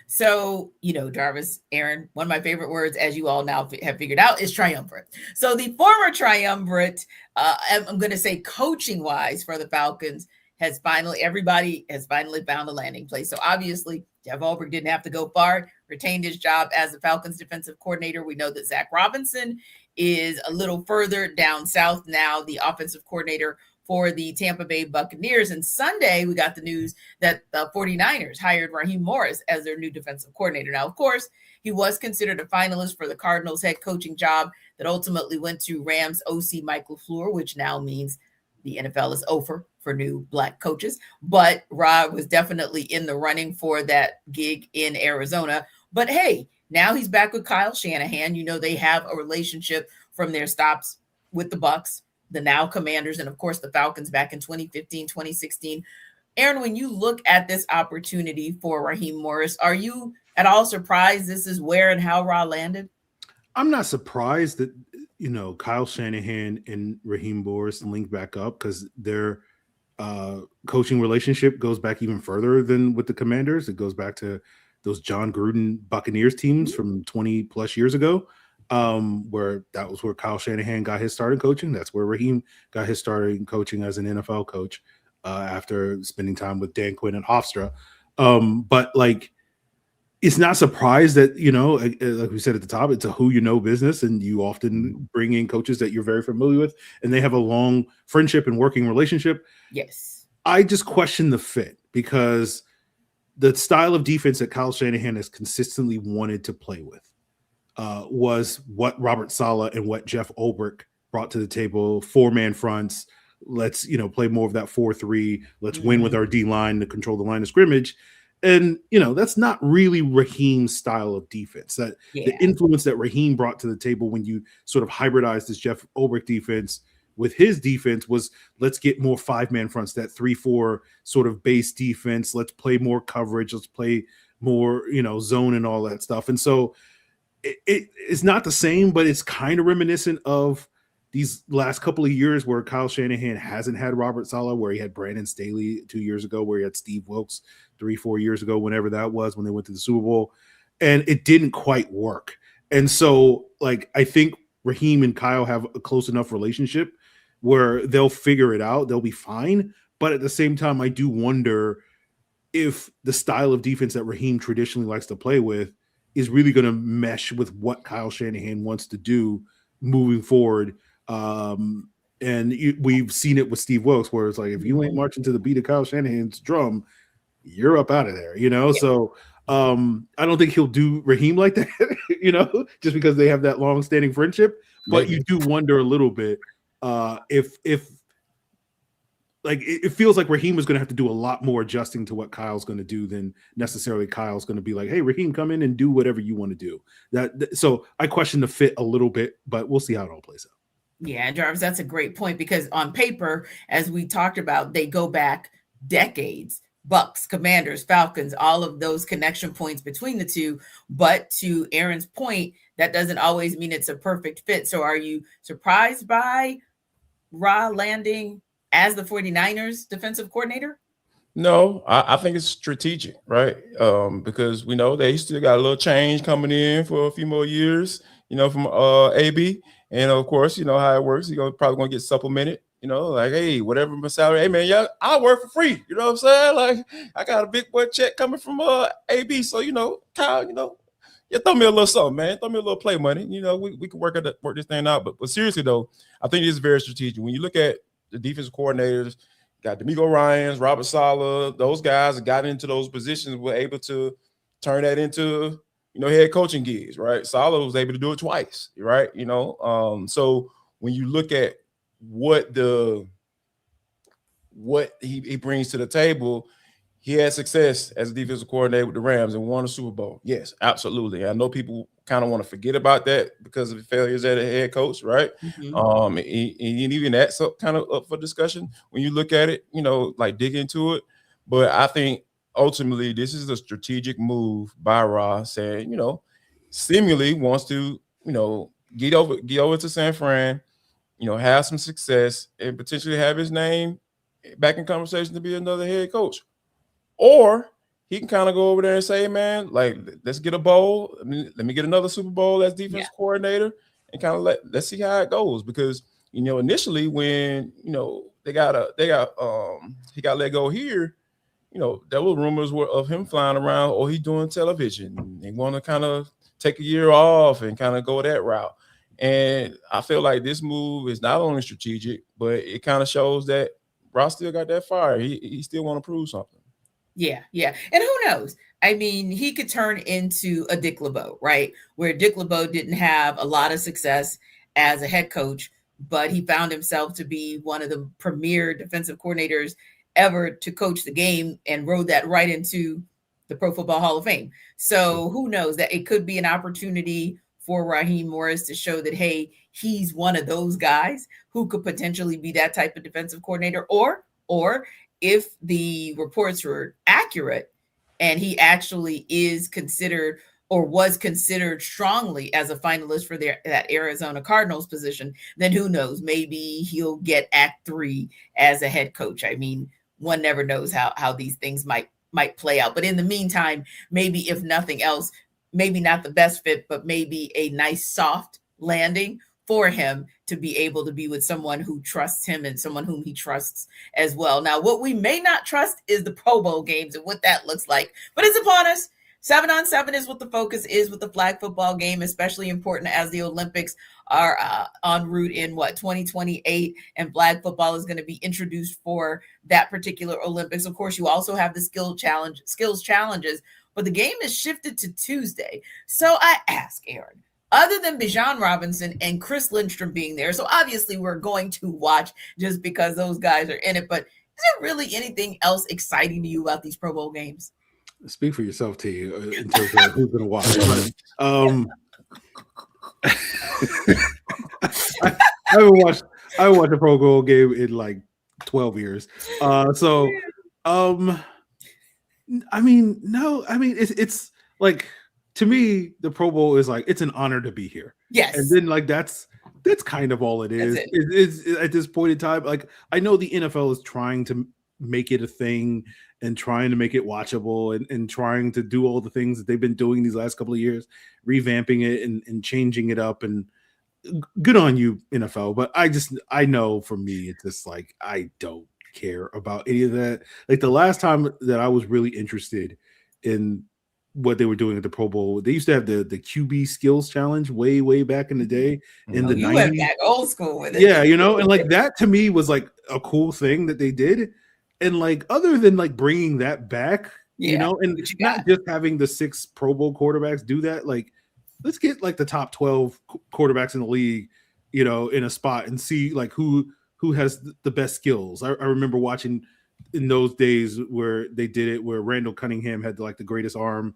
So, Jarvis, Aaron, one of my favorite words, as you all now have figured out, is triumvirate. So the former triumvirate, I'm going to say coaching wise for the Falcons, everybody has finally found a landing place. So obviously Jeff Ulbrich didn't have to go far. retained his job as the Falcons defensive coordinator. We know that Zach Robinson is a little further down south now, the offensive coordinator for the Tampa Bay Buccaneers. And Sunday, we got the news that the 49ers hired Raheem Morris as their new defensive coordinator. Now, of course, he was considered a finalist for the Cardinals head coaching job that ultimately went to Rams OC Mike LaFleur, which now means the NFL is over for new black coaches. But Ra was definitely in the running for that gig in Arizona. But hey, now he's back with Kyle Shanahan. You know, they have a relationship from their stops with the Bucs, the now Commanders, and of course the Falcons back in 2015, 2016. Aaron, when you look at this opportunity for Raheem Morris, are you at all surprised this is where and how Ra landed? I'm not surprised that, you know, Kyle Shanahan and Raheem Morris linked back up, because their coaching relationship goes back even further than with the Commanders. It goes back to those John Gruden Buccaneers teams from 20 plus years ago, where that was where Kyle Shanahan got his start in coaching. That's where Raheem got his start in coaching as an NFL coach after spending time with Dan Quinn and Hofstra. But like, it's not surprised that, you know, like we said at the top, it's a who you know business, and you often bring in coaches that you're very familiar with, and they have a long friendship and working relationship. Yes. I just question the fit, because the style of defense that Kyle Shanahan has consistently wanted to play with was what Robert Saleh and what Jeff Ulbrich brought to the table: 4-man fronts. Let's, you know, play more of that 4-3. Let's win with our D line to control the line of scrimmage. And, you know, that's not really Raheem's style of defense. That the influence that Raheem brought to the table when you sort of hybridized this Jeff Ulbrich defense with his defense was, let's get more 5-man fronts, that 3-4 sort of base defense. Let's play more coverage. Let's play more, you know, zone and all that stuff. And so it's not the same, but it's kind of reminiscent of these last couple of years where Kyle Shanahan hasn't had Robert Saleh, where he had Brandon Staley 2 years ago, where he had Steve Wilkes 3-4 years ago, whenever that was, when they went to the Super Bowl, and it didn't quite work. And so, like, I think Raheem and Kyle have a close enough relationship where they'll figure it out. They'll be fine. But at the same time, I do wonder if the style of defense that Raheem traditionally likes to play with is really going to mesh with what Kyle Shanahan wants to do moving forward. We've seen it with Steve Wilkes, where it's like, if you ain't marching to the beat of Kyle Shanahan's drum, you're up out of there, you know? Yeah. So I don't think he'll do Raheem like that, you know, just because they have that long-standing friendship. But you do wonder a little bit if like, it feels like Raheem is going to have to do a lot more adjusting to what Kyle's going to do than necessarily Kyle's going to be like, hey, Raheem, come in and do whatever you want to do. So I question the fit a little bit, but we'll see how it all plays out. Yeah, Jarvis, that's a great point, because on paper, as we talked about, they go back decades. Bucks, Commanders, Falcons, all of those connection points between the two. But to Aaron's point, that doesn't always mean it's a perfect fit. So are you surprised by Ra landing as the 49ers defensive coordinator? No, I think it's strategic, right? Because we know they still got a little change coming in for a few more years, you know, from AB. And of course, you know how it works. You're probably going to get supplemented, you know, like, hey, whatever my salary, hey, man, yeah, I'll work for free. You know what I'm saying? Like, I got a big boy check coming from AB. So, you know, Kyle, you know, yeah, throw me a little something, man. Throw me a little play money. You know, we can work this thing out. But seriously, though, I think it is very strategic. When you look at the defensive coordinators, got D'Amico Ryans, Robert Saleh, those guys that got into those positions were able to turn that into, you know, head coaching gigs, right? Saleh was able to do it twice, right? You know, so when you look at what he brings to the table, he had success as a defensive coordinator with the Rams and won a Super Bowl. Yes, absolutely. I know people kind of want to forget about that because of the failures as a head coach, right? And even that's kind of up for discussion when you look at it, you know, like dig into it. But I think ultimately this is a strategic move by Ra, saying, you know, seemingly wants to, you know, get over to San Fran, you know, have some success and potentially have his name back in conversation to be another head coach. Or he can kind of go over there and say, man, like, let's get a bowl. Let me get another Super Bowl as defense coordinator and kind of let's see how it goes. Because, you know, initially when, you know, he got let go here, there were rumors of him flying around, or he's doing television. They want to kind of take a year off and kind of go that route. And I feel like this move is not only strategic, but it kind of shows that Ross still got that fire. He still want to prove something. Yeah. And who knows? I mean, he could turn into a Dick LeBeau, right? Where Dick LeBeau didn't have a lot of success as a head coach, but he found himself to be one of the premier defensive coordinators ever to coach the game and rode that right into the Pro Football Hall of Fame. So who knows, that it could be an opportunity for Raheem Morris to show that, hey, he's one of those guys who could potentially be that type of defensive coordinator, or if the reports were accurate and he actually is considered or was considered strongly as a finalist for that Arizona Cardinals position, then who knows, maybe he'll get Act 3 as a head coach. I mean, one never knows how these things might play out. But in the meantime, maybe if nothing else, maybe not the best fit, but maybe a nice soft landing for him to be able to be with someone who trusts him and someone whom he trusts as well. Now, what we may not trust is the Pro Bowl games and what that looks like, but it's upon us. 7-on-7 is what the focus is with the flag football game, especially important as the Olympics are en route in 2028, and flag football is going to be introduced for that particular Olympics. Of course, you also have the skills challenges, but the game is shifted to Tuesday. So I ask Aaron, other than Bijan Robinson and Chris Lindstrom being there, so obviously we're going to watch just because those guys are in it, but is there really anything else exciting to you about these Pro Bowl games? Speak for yourself, T, in terms of who's going to watch. I haven't watched a Pro Bowl game in like 12 years. I mean, no, I mean, it's like, to me, the Pro Bowl is like, it's an honor to be here. Yes. And then like, that's kind of all it is. It's at this point in time. Like, I know the NFL is trying to make it a thing and trying to make it watchable and trying to do all the things that they've been doing these last couple of years, revamping it and changing it up, and good on you, NFL. But I know for me, it's just like, I don't care about any of that. Like, the last time that I was really interested in what they were doing at the Pro Bowl, they used to have the QB skills challenge way back in the day in the 90s. Went back old school with it. Yeah, and like that to me was like a cool thing that they did. And like, other than like bringing that back, and not just having the 6 Pro Bowl quarterbacks do that, like, let's get like the top 12 quarterbacks in the league, in a spot and see like who has the best skills. I remember watching in those days where they did it, where Randall Cunningham had like the greatest arm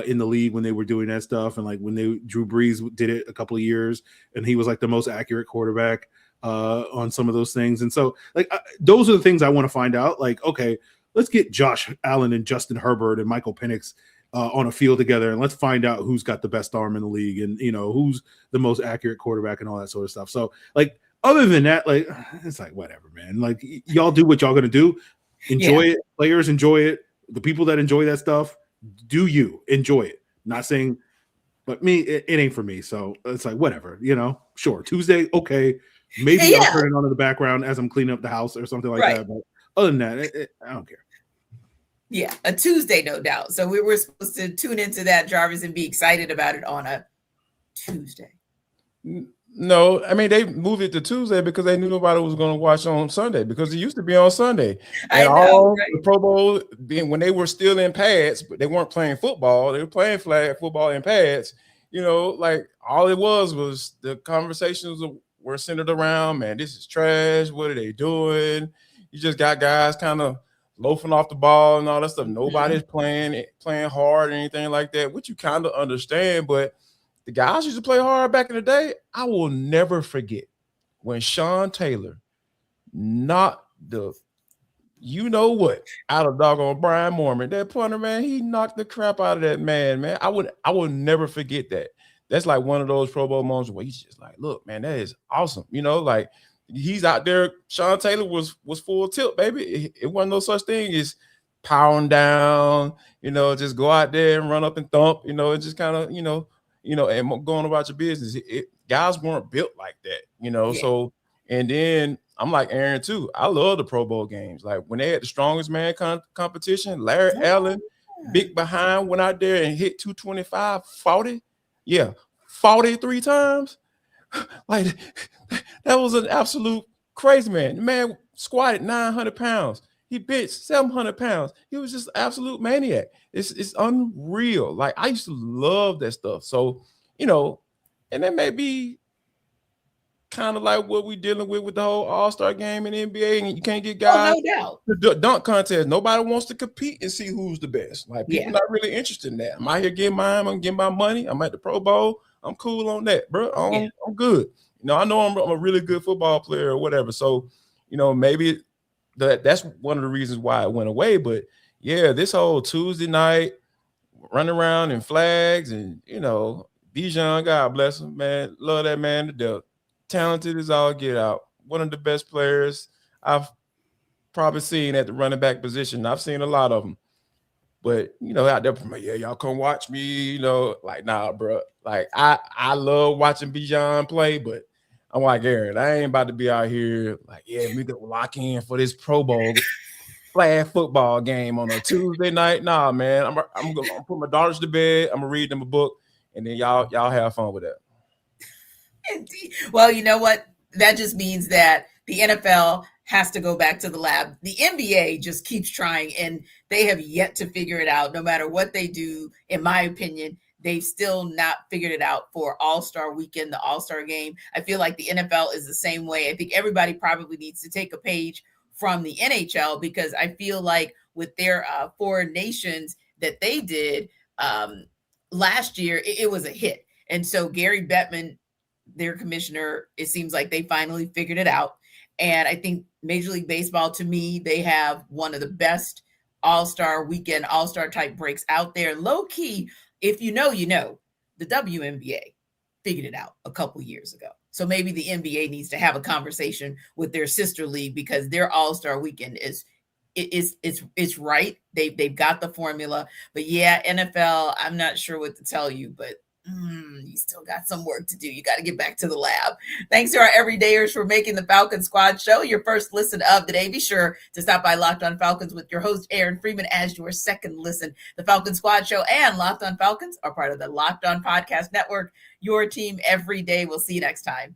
in the league when they were doing that stuff. And like when Drew Brees did it a couple of years and he was like the most accurate quarterback on some of those things. And so like, those are the things I want to find out. Like, okay, let's get Josh Allen and Justin Herbert and Michael Penix on a field together, and let's find out who's got the best arm in the league and, who's the most accurate quarterback and all that sort of stuff. So like, other than that, like, it's like, whatever, man. Like, y'all do what y'all going to do. Enjoy it. Players enjoy it. The people that enjoy that stuff, do you enjoy it? Not saying, but me, it ain't for me. So it's like, whatever, sure. Tuesday, okay. Maybe I'll turn it on in the background as I'm cleaning up the house or something like that. But other than that, I don't care. Yeah, a Tuesday, no doubt. So we were supposed to tune into that, Jarvis, and be excited about it on a Tuesday. No, I mean, they moved it to Tuesday because they knew nobody was going to watch on Sunday, because it used to be on Sunday. And the Pro Bowl, when they were still in pads, but they weren't playing football, they were playing flag football in pads, like all it was the conversations were centered around, man, this is trash. What are they doing? You just got guys kind of loafing off the ball and all that stuff. Nobody's playing hard or anything like that, which you kind of understand, but the guys used to play hard back in the day. I will never forget when Sean Taylor knocked the out of doggone Brian Mormon. That punter, man, he knocked the crap out of that man. I would never forget that. That's like one of those Pro Bowl moments where he's just like, look, man, that is awesome. Like he's out there. Sean Taylor was full tilt, baby. It wasn't no such thing as powering down, just go out there and run up and thump, and just kind of, and going about your business. Guys weren't built like that, So, and then I'm like Aaron too. I love the Pro Bowl games. Like when they had the strongest man competition, Larry Allen, big behind, went out there and hit 225, 40. Yeah, 43 times. Like that was an absolute crazy man. The man squatted 900 pounds. He benched 700 pounds. He was just absolute maniac. It's unreal. Like I used to love that stuff. So, and that may be kind of like what we're dealing with the whole All-Star game in the NBA, and you can't get guys. Oh, no doubt. The dunk contest. Nobody wants to compete and see who's the best. Like people not really interested in that. I'm out here getting mine. I'm getting my money. I'm at the Pro Bowl. I'm cool on that, bro. I'm good. I know I'm a really good football player or whatever. So, maybe that's one of the reasons why it went away. But yeah, this whole Tuesday night running around in flags and Bijan, God bless him, man. Love that man to death. Talented as all get out. One of the best players I've probably seen at the running back position. I've seen a lot of them. But, out there, y'all come watch me, like, nah, bro. Like, I love watching Bijan play, but I'm like, Aaron, I ain't about to be out here like, we got to lock in for this Pro Bowl flag football game on a Tuesday night. Nah, man, I'm going to put my daughters to bed. I'm going to read them a book, and then y'all have fun with that. Indeed. Well, you know what? That just means that the NFL has to go back to the lab. The NBA just keeps trying, and they have yet to figure it out. No matter what they do, in my opinion, they've still not figured it out for All-Star Weekend, the All-Star Game. I feel like the NFL is the same way. I think everybody probably needs to take a page from the NHL, because I feel like with their foreign nations that they did last year, it was a hit. And so Gary Bettman, their commissioner, it seems like they finally figured it out. And I think Major League Baseball, to me, they have one of the best All-Star Weekend, All-Star type breaks out there. Low key, if you know, the WNBA figured it out a couple years ago. So maybe the NBA needs to have a conversation with their sister league, because their All-Star Weekend it's right. They've got the formula. But yeah, NFL, I'm not sure what to tell you, but you still got some work to do. You got to get back to the lab. Thanks to our everydayers for making the Falcon Squad show your first listen of the day. Be sure to stop by Locked On Falcons with your host, Aaron Freeman, as your second listen. The Falcon Squad show and Locked On Falcons are part of the Locked On Podcast Network, your team every day. We'll see you next time.